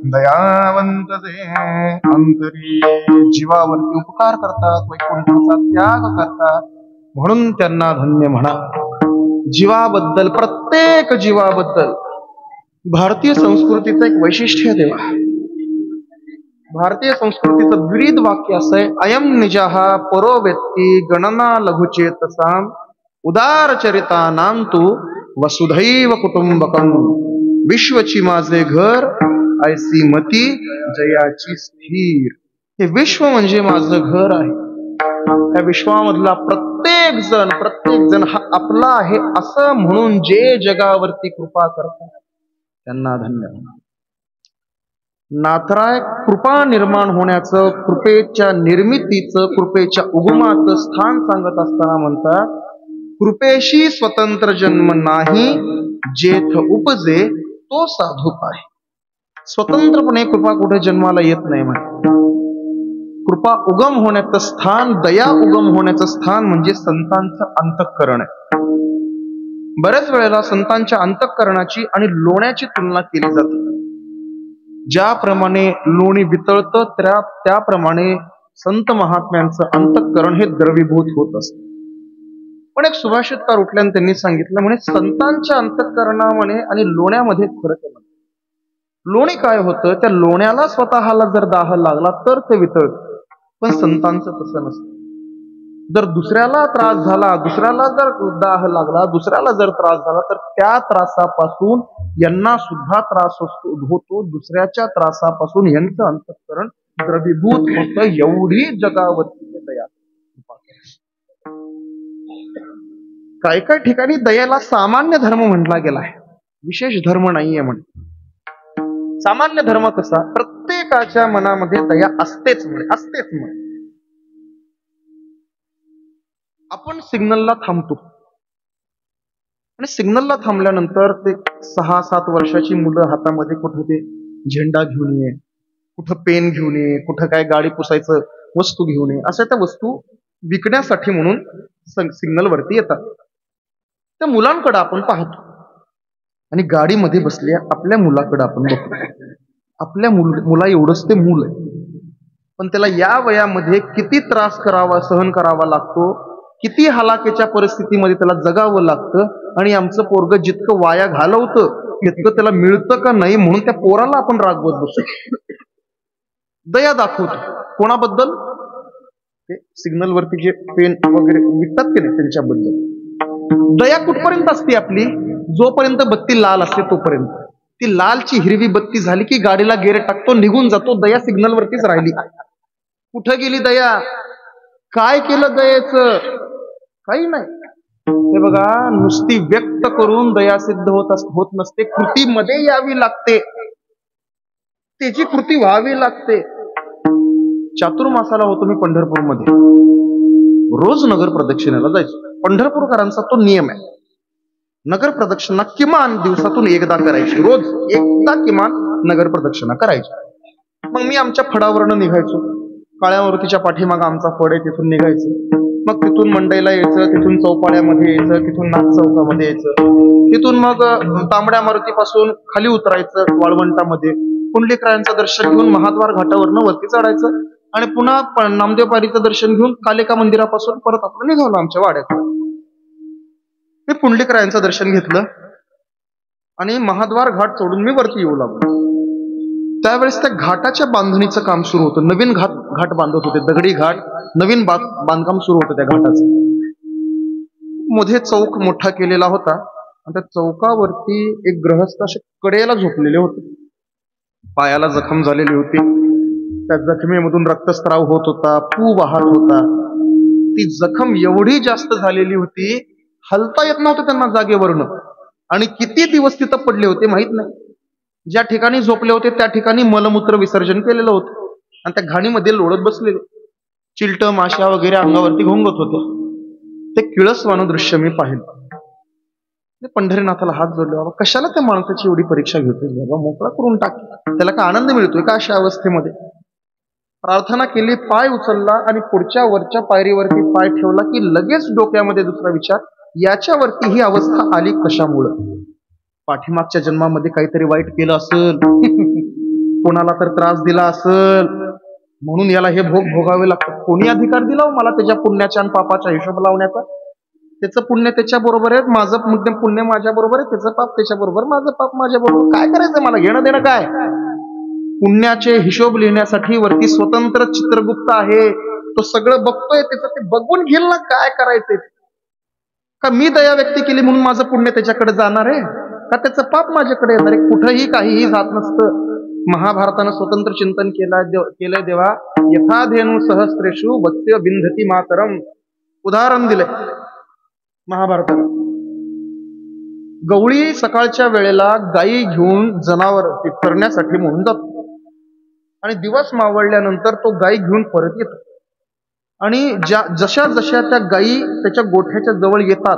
दयावंतचे अंतरी. जीवावरती उपकार करतात, वैकुंठाचा त्याग करतात, म्हणून त्यांना धन्य म्हणा. जीवाबद्दल, प्रत्येक जीवाबद्दल भारतीय संस्कृतीचं एक वैशिष्ट्य आहे देवा. भारतीय संस्कृतीचं ब्रीद वाक्य असं आहे, अयम निजः परो व्यक्ती गणना लघुचेतसाम उदार चरितानाम तू वसुधैव कुटुंबकम. विश्वची माझे घर ऐसी मती जयाची स्थिर. हे विश्व म्हणजे माझं घर आहे. त्या विश्वामधला प्रत्येक जण हा आपला आहे असं म्हणून जे जगावरती कृपा करतात त्यांना धन्यवाद. नाथराय कृपा निर्माण होण्याचं, कृपेच्या निर्मितीचं, कृपेच्या उगमाचं स्थान सांगत असताना म्हणतात, कृपेशी स्वतंत्र जन्म नाही, जेथ उपजे तो साधू पाहे. स्वतंत्रपणे कृपा कुठे जन्माला येत नाही म्हणे. कृपा उगम होण्याचं स्थान, दया उगम होण्याचं स्थान म्हणजे संतांचं अंतःकरण आहे. बऱ्याच वेळेला संतांच्या अंतःकरणाची आणि लोण्याची तुलना केली जाते. ज्याप्रमाणे लोणी वितळतं त्याप्रमाणे संत महात्म्यांचं अंतःकरण हे द्रवीभूत होत असतं. पण एक सुभाषितकार उठल्याने त्यांनी सांगितलं म्हणे, संतांच्या अंतःकरणामध्ये आणि लोण्यामध्ये फरक आहे. लोणी काय होतं, त्या लोण्याला स्वतःला जर दाह लागला तर ते वितळतं, पण संतांचं तसं नसतं. जर दुसऱ्याला त्रास झाला, दुसऱ्याला जर दाह लागला, दुसऱ्याला जर त्रास झाला, तर त्या त्रासापासून यांना सुद्धा त्रास होतो, दुसऱ्याच्या त्रासापासून यांचं अंतःकरण द्रवीभूत होतं. एवढी जगावरती दया. काही काही ठिकाणी दयेला सामान्य धर्म म्हटला गेला आहे, विशेष धर्म नाहीये म्हणे. सामान्य धर्म कसा, प्रत्येकाच्या मनामध्ये दया असतेच म्हणे. आपण सिग्नलला थांबतो आणि सिग्नलला थांबल्यानंतर ते 6-7 वर्षाची मुलं हातामध्ये कुठं ते झेंडा घेऊन ये, कुठं पेन घेऊन ये, कुठं काय गाडी पुसायचं वस्तू घेऊन ये, अशा त्या वस्तू विकण्यासाठी म्हणून सिग्नल वरती येतात. त्या मुलांकडे आपण पाहतो आणि गाडीमध्ये बसल्या आपल्या मुलाकडे आपण बघतो. आपल्या मुला एवढंच ते मूल आहे, पण त्याला या वयामध्ये किती त्रास सहन करावा लागतो, किती हलाखीच्या परिस्थितीमध्ये त्याला जगावं लागतं. आणि आमचं पोरग जितकं वाया घालवतं तितकं त्याला मिळतं का नाही म्हणून त्या पोराला आपण रागवत बसतो, दया दाखवतो. कोणाबद्दल? ते सिग्नल वरती जे पेन वगैरे विकतात की नाही त्यांच्याबद्दल. दया कुठपर्यंत असते आपली? जोपर्यंत बत्ती लाल असते तोपर्यंत. ती लालची हिरवी बत्ती झाली की गाडीला गेअर टाकतो, निघून जातो. दया सिग्नल वरतीच राहिली. कुठं गेली दया? काय केलं दयेचं? काही नाही. हे बघा, नुसती व्यक्त करून दया सिद्ध होत नसते, कृतीमध्ये यावी लागते, त्याची कृती व्हावी लागते. चातुर्मासाला होतो मी पंढरपूरमध्ये, रोज नगर प्रदक्षिणेला जायचो. पंढरपूरकरांचा तो नियम आहे, नगर प्रदक्षिणा किमान दिवसातून एकदा करायची, रोज एकदा किमान नगर प्रदक्षिणा करायची. मग मी आमच्या फडावरनं निघायचो, काळ्या मारुतीच्या पाठीमाग आमचा फड आहे, तिथून निघायचं. मग तिथून मंडईला यायचं, तिथून चौपाड्यामध्ये यायचं, तिथून नाथ चौकामध्ये यायचं, तिथून मग तांबड्या मारुतीपासून खाली उतरायचं वाळवंटामध्ये, पुंडलिकरायांचं दर्शन घेऊन महाद्वार घाटावरनं वरती चढायचं आणि पुन्हा नामदेव पारीचं दर्शन घेऊन कालिका मंदिरापासून परत आपण निघालो आमच्या वाड्यात. मी पुंडलिकरायांचं दर्शन घेतलं आणि महाद्वार घाट सोडून मी वरती येऊ लागलो. त्यावेळेस त्या घाटाच्या बांधणीचं काम सुरू होतं. नवीन घाट बांधत होते, दगडी घाट, नवीन बांधकाम सुरू होतं त्या घाटाचं. मध्ये चौक मोठा केलेला होता आणि त्या चौकावरती एक गृहस्थ असे कडेला झोपलेले होते. पायाला जखम झालेली होती, त्या जखमेमधून रक्तस्राव होत होता, पू वाहत होता. ती जखम एवढी जास्त झालेली होती, हलता येत नव्हतं त्यांना जागेवरनं. आणि किती दिवस तिथं पडले होते माहित नाही. ज्या ठिकाणी झोपले होते त्या ठिकाणी मलमूत्र विसर्जन केलेलं होतं आणि त्या घाणीमध्ये लोळत बसलेले. चिलट माशा वगैरे अंगावरती घोंगत होते. ते किळसवानं दृश्य मी पाहिलं. पंढरीनाथाला हात जोडले, बाबा कशाला त्या माणसाची एवढी परीक्षा घेतोय, बाबा मोकळा करून टाक, त्याला काय आनंद मिळतोय का अशा अवस्थेमध्ये? प्रार्थना केली, पाय उचलला आणि पुढच्या वरच्या पायरीवरती पाय ठेवला की लगेच डोक्यामध्ये दुसरा विचार, याच्यावरती ही अवस्था आली कशामुळं? पाठीमागच्या जन्मामध्ये काहीतरी वाईट केलं असेल, कोणाला तर त्रास दिला असेल, म्हणून याला हे भोग भोगावे लागतात. कोणी अधिकार दिला मला त्याच्या पुण्याच्या आणि पापाचा हिशोब लावण्याचा? त्याचं पुण्य त्याच्या बरोबर आहे, माझं पुण्य माझ्या बरोबर आहे, त्याचं पाप त्याच्या बरोबर, माझं पाप माझ्या बरोबर. काय करायचं मला? घेणं देणं काय? पुण्याचे हिशोब लिहिण्यासाठी वरती स्वतंत्र चित्रगुप्त आहे, तो सगळं बघतोय, त्याचं ते बघून घेईल ना काय करायचंय. का मी दया व्यक्ती केली म्हणून माझं पुण्य त्याच्याकडे जाणार आहे, का त्याचं पाप माझ्याकडे येणार आहे? कुठंही काहीही जात नसतं. महाभारतानं स्वतंत्र चिंतन केलंय देवा. यथा धेनू सहस्रेषु वत्स्य बिंधती मातरम, उदाहरण दिलंय महाभारतानं. गवळी सकाळच्या वेळेला गायी घेऊन जनावर करण्यासाठी म्हणून जातो आणि दिवस मावळल्यानंतर तो गायी घेऊन परत येतो आणि जशा जशा त्या गायी त्याच्या गोठ्याच्या जवळ येतात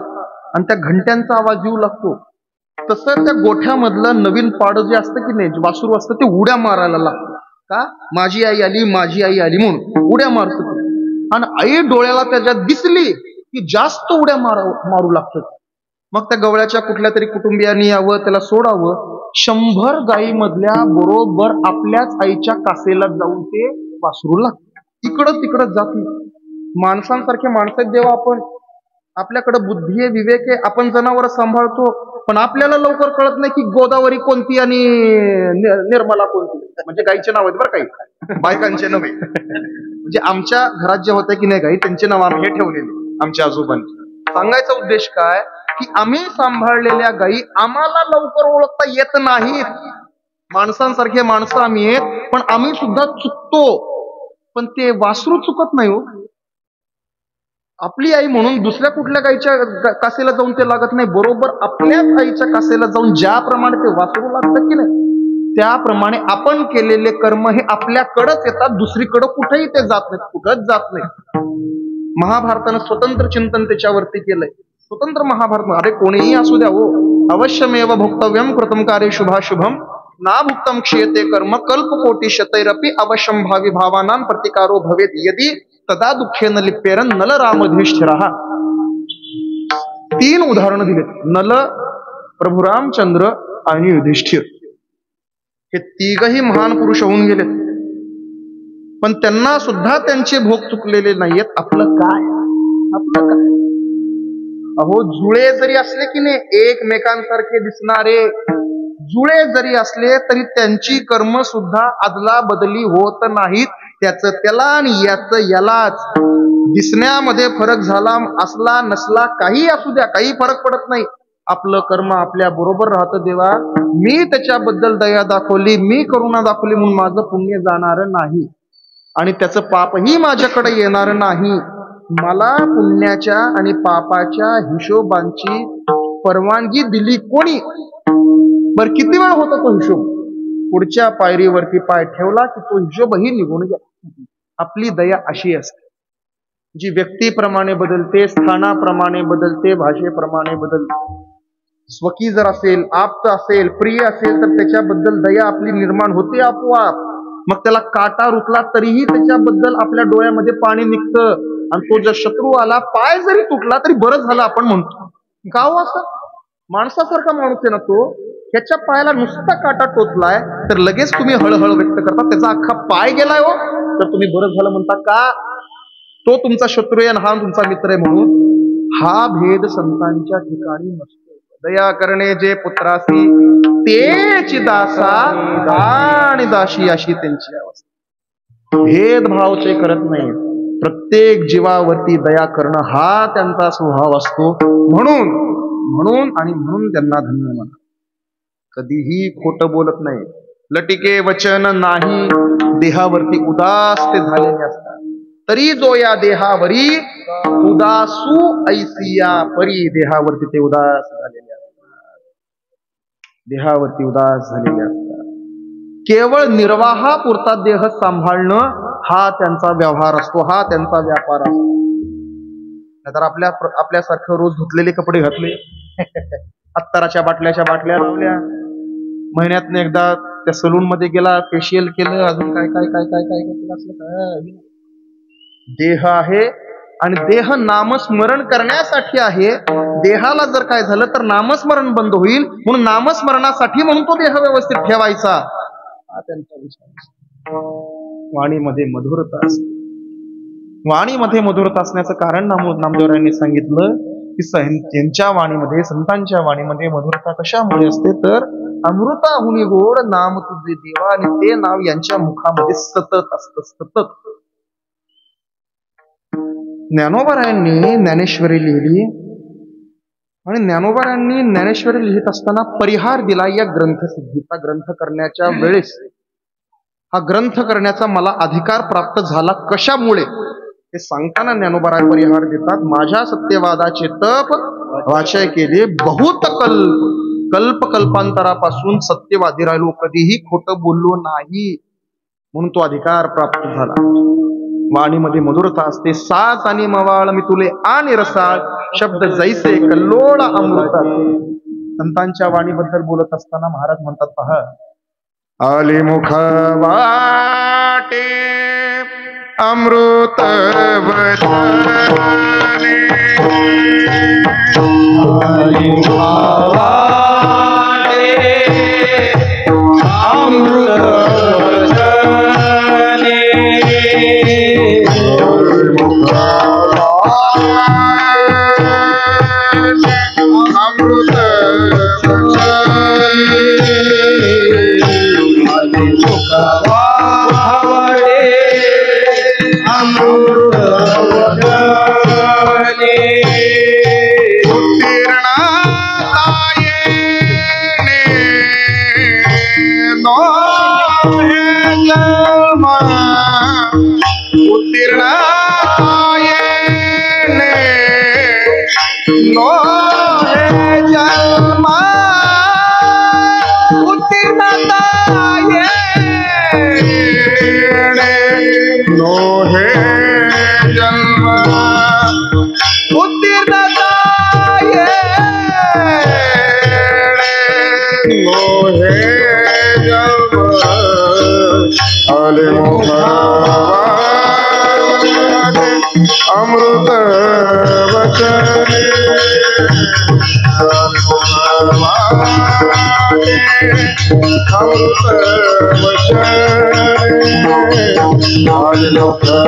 आणि त्या घंट्यांचा आवाज येऊ लागतो तसं त्या गोठ्यामधलं नवीन पाडं जे असतं की नाही वासरू असतं ते उड्या मारायला लागतं का माझी आई आली म्हणून उड्या मारतो आणि आई डोळ्याला त्याच्या दिसली की जास्त उड्या मारू लागतात मग त्या गवळ्याच्या कुठल्या तरी कुटुंबियांनी यावं त्याला सोडावं 100 गायीमधल्या बरोबर आपल्याच आईच्या कासेला जाऊन ते वासरू लागतं इकडं तिकडं जात माणसांसारखे माणसं देवा आपण आपल्याकडे बुद्धी आहे विवेक आहे आपण जनावर सांभाळतो पण आपल्याला लवकर कळत नाही की गोदावरी कोणती आणि निर्मला कोणती म्हणजे गायीचे नाव आहेत बरं काही बायकांचे नव्हे म्हणजे आमच्या घरात जे होते की नाही गाई त्यांचे नाव आम्ही हे ठेवलेले आमच्या आजोबांचे सांगायचा उद्देश काय की आम्ही सांभाळलेल्या गायी आम्हाला लवकर ओळखता येत नाहीत माणसांसारखे माणसं आम्ही आहेत पण आम्ही सुद्धा चुकतो पण ते वासरू चुकत नाही हो आपली आई म्हणून दुसऱ्या कुठल्या गायीच्या कासेला जाऊन ते लागत नाही बरोबर आपल्याच आईच्या कासेला जाऊन ज्याप्रमाणे ते वासरू लागतं की नाही त्याप्रमाणे आपण केलेले कर्म हे आपल्याकडंच येतात दुसरीकडं कुठेही ते जात नाहीत कुठंच जात नाही महाभारतानं स्वतंत्र चिंतन त्याच्यावरती केलंय स्वतंत्र महाभारत अरे कोणीही असू द्या हो अवश्यमेव भोक्तव्यम कृतम कार्य शुभाशुभम ना भुक्तम क्षयते कर्म कल्पकोटी शतैरपि अवश्यम भावी भावानां प्रतिकारो भवेत यदि तदा दुःखेन लिप्येरन नल रामधिष्ठिरः 3 उदाहरणं दिलेत नल प्रभू रामचंद्र आणि युधिष्ठिर हे तिघही महान पुरुष होऊन गेलेत पण त्यांना सुद्धा त्यांचे भोग चुकलेले नाहीयेत आपलं काय अहो जुळे जरी असले की नाही एकमेकांसारखे दिसणारे जुळे जरी असले तरी त्यांची कर्म सुद्धा अदला बदली होत नाहीत त्याचं त्याला आणि याचं यालाच दिसण्यामध्ये फरक झाला असला नसला काही असू द्या काही फरक पडत नाही आपलं कर्म आपल्या बरोबर राहतं देवा मी त्याच्याबद्दल दया दाखवली मी करुणा दाखवली म्हणून माझं पुण्य जाणार नाही आणि त्याचं पापही माझ्याकडे येणार नाही मला पुण्याच्या आणि पापाच्या हिशोबांची परवानगी दिली कोणी बर किती वेळ होता तो हिशोब पुढच्या पायरीवरती पाय ठेवला की तो हिशोबही निघून गेला आपली दया अशी असते जी व्यक्तीप्रमाणे बदलते स्थानाप्रमाणे बदलते भाषेप्रमाणे बदलते स्वकी जर असेल आप्त असेल प्रिय असेल तर त्याच्याबद्दल दया आपली निर्माण होते आपोआप मग त्याला काटा रुतला तरीही त्याच्याबद्दल आपल्या डोळ्यामध्ये पाणी निघतं आणि तो जर शत्रू आला पाय जरी तुटला तरी बरं झालं आपण म्हणतो का हो असं माणसासारखा माणूस आहे ना तो त्याच्या पायाला नुसता काटा टोचलाय तर लगेच तुम्ही हळहळ व्यक्त करता त्याचा अख्खा पाय गेलाय हो तर तुम्ही बरं झालं म्हणता का तो तुमचा शत्रू आहे आणि हा तुमचा मित्र आहे म्हणून हा भेद संतांच्या ठिकाणी नसतो दया करणे जे पुत्रासी तेची दासा आणि दाशी अशी त्यांची अवस्था भेदभाव ते करत नाही प्रत्येक जीवावरती दया करणं हा त्यांचा स्वभाव असतो म्हणून त्यांना धन्य म्हणा कधीही खोटं बोलत नाही लटिके वचन नाही देहावरती उदास ते झालेले असतात तरी जो या देहावरी उदासू ऐसिया परी देहावरती ते उदास झालेले असतात देहावरती उदास झालेले असतात केवळ निर्वाहापुरता देह सांभाळणं हा त्यांचा व्यवहार असतो हा त्यांचा व्यापार असतो नाहीतर आपल्यासारखं रोज धुतलेले कपडे घातले अत्तराच्या बाटल्या लावल्या महिन्यातनं एकदा त्या सलून मध्ये गेला फेशियल केलं अजून काय काय काय काय काय केलं असलं काय देह आहे आणि देह नामस्मरण करण्यासाठी आहे देहाला जर काय झालं तर नामस्मरण बंद होईल म्हणून नामस्मरणासाठी म्हणून तो देह व्यवस्थित ठेवायचा हा त्यांचा विचार वाणीमध्ये मधुरता असते वाणीमध्ये मधुरता असण्याचं कारण नामदेवरायांनी सांगितलं की त्यांच्या वाणीमध्ये संतांच्या वाणीमध्ये मधुरता कशामुळे असते तर अमृताहुनी गोड नाम तुझे देवा आणि ते नाव यांच्या मुखामध्ये सतत असतं सतत ज्ञानोबारायांनी ज्ञानेश्वरी लिहिली आणि ज्ञानोबारायांनी ज्ञानेश्वरी लिहित असताना परिहार दिला या ग्रंथसिद्धीचा ग्रंथ करण्याच्या वेळेस हा ग्रंथ करण्याचा मला अधिकार प्राप्त झाला कशामुळे हे सांगताना ज्ञानोबाराय परिहार देतात माझ्या सत्यवादाचे तप वाचय केले बहुत कल्प कल्पकल्पांतरापासून सत्यवादी राहिलो, कधीही खोटं बोललो नाही, म्हणून तो अधिकार प्राप्त झाला. वाणीमध्ये मधुरता असते. साच आणि मवाळ मितुले आणि रसाळ, शब्द जैसे कल्लोळ अमृताचे. संतांच्या वाणीबद्दल बोलत असताना महाराज म्हणतात पहा, आली मुख वाटे अमृत वचने, आली मुखावाटे अमृत वचने, अमृत मुखावाटे अमृत वचने, उत्तीर्ण नो हे जन्म, नो हे जन्म, नो हे जन्म, आले मुखावाटे अमृत वचने, अमृत वचने, आले मुखावाटे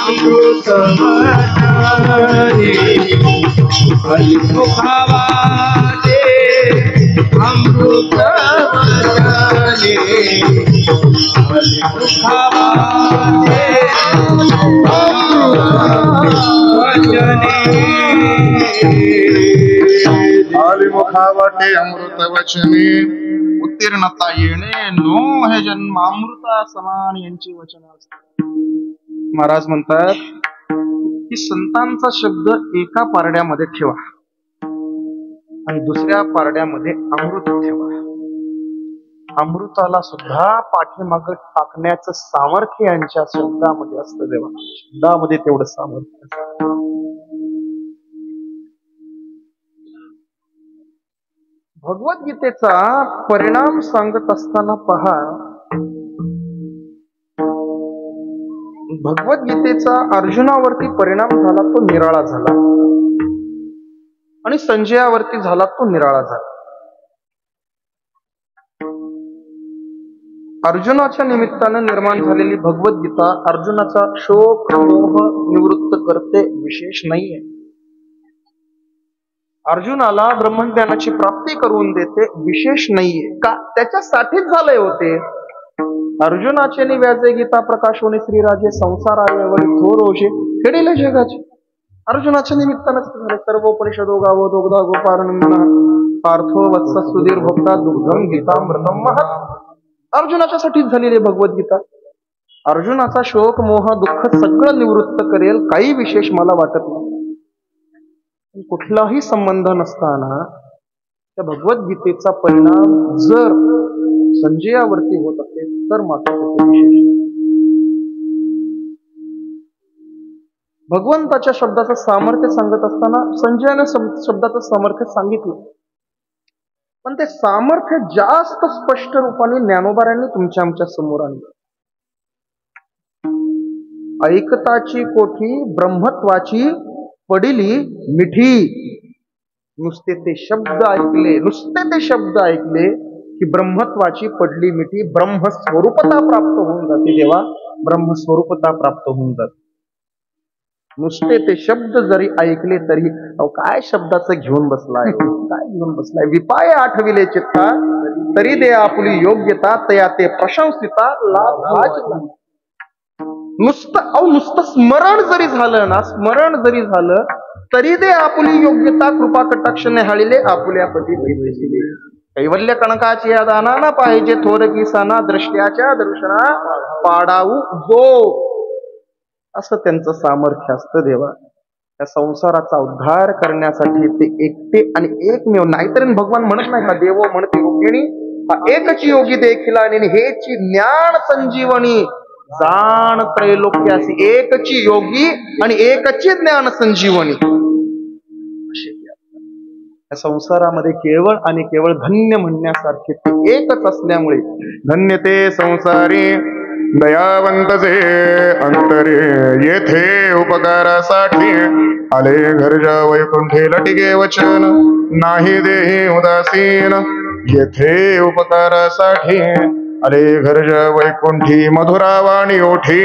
अमृत मुखावाटे अमृत वचने, मुखावाटे आली मुखावाटे अमृत वचने, उत्तीर्णता येणे, नो हे जन्म अमृता समान यांची वचन असतात. महाराज म्हणतात की संतांचा शब्द एका पारड्यामध्ये ठेवा आणि दुसऱ्या पारड्यामध्ये अमृत ठेवा. अमृताला सुद्धा पाठीमाग टाकण्याचं सामर्थ्य यांच्या शब्दामध्ये असतं. देवा शब्दामध्ये तेवढं सामर्थ्य असतं. भगवद्गीतेचा परिणाम सांगत असताना पहा, भगवद्गीतेचा अर्जुनावरती परिणाम झाला तो निराळा झाला आणि संजयावरती झाला तो निराळा झाला. अर्जुनाच्या निमित्तानं निर्माण झालेली भगवद्गीता अर्जुनाचा शोक मोह निवृत्त करते, विशेष नाहीये. अर्जुनाला ब्रह्मज्ञानाची प्राप्ती करून देते, विशेष नाहीये. का? त्याच्यासाठीच झाले होते. अर्जुनाचे व्याजे गीता प्रकाशोने श्रीराजे संसार आले थोरोशे खेळले जगाचे. अर्जुनाच्या निमित्तानंच झाले. सर्वोपनिषदो गावो दोगदा गोपारनंदना पार्थो वत्स सुधीर भोक्ता दुग्धम गीतामृतम महत्. अर्जुनाच्यासाठीच झालेली भगवद्गीता. अर्जुनाचा शोक मोह दुःख सगळं निवृत्त करेल, काही विशेष मला वाटत नाही. कुठलाही संबंध नसताना त्या भगवद्गीतेचा परिणाम जर संजयावरती होत असेल तर मात्र विशेष. भगवंताच्या शब्दाचं सामर्थ्य सांगत असताना संजयाने शब्दाचं सामर्थ्य सांगितलं, पण ते सामर्थ्य जास्त स्पष्ट रूपाने ज्ञानोबारांनी तुमच्या आमच्या समोर आणलं. ऐकताची कोठी ब्रह्मत्वाची पडिली मिठी. नुसते ते शब्द ऐकले की ब्रह्मत्वाची पडली मिठी ब्रह्मस्वरूपता प्राप्त होऊन जाते देवा, ब्रह्मस्वरूपता प्राप्त होऊन जाते. नुसते ते शब्द जरी ऐकले तरी काय शब्दाचं घेऊन बसलाय, काय घेऊन बसलाय. विपाय आठविले चित्ता तरी दे आपुली योग्यता, तया ते प्रशंसिता लाभाच. नुसतं स्मरण जरी झालं ना, स्मरण जरी झालं तरी दे आपुली योग्यता, कृपा कटाक्ष न्याहाळिले आपुल्या पती पैसे. कैवल्य कणकाची या दाना पाहिजे थोर किसाना, दृष्ट्याच्या दर्शना पाडाऊ जो. असं त्यांचं सामर्थ्य असतं देवा. त्या संसाराचा उद्धार करण्यासाठी ते एकटे आणि एकमेव. नाहीतर भगवान म्हणत नाही का, देव म्हणते रुक्मिणी हा एकच योगी देखील आणि हेची ज्ञान संजीवनी जाण त्रैलोक्यासी. एकची योगी आणि एकची ज्ञान संजीवनी. या संसारामध्ये केवळ आणि केवळ धन्य म्हणण्यासारखे ते एकच असल्यामुळे धन्य ते संसारी दयावंतचे अंतरे, येथे उपकारासाठी आले घरच्या वैकुंठे लटिके वचन, नाही देही उदासीन. येथे उपकारासाठी आले घरच्या वैकुंठी, मधुरावाणी ओठी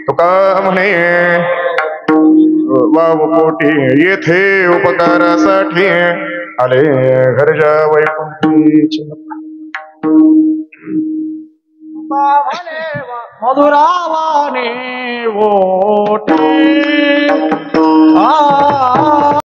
तुका म्हणे वावपोटी. येथे उपकारासाठी आले घरच्या वैकुंठी. मधुरावाने ओठी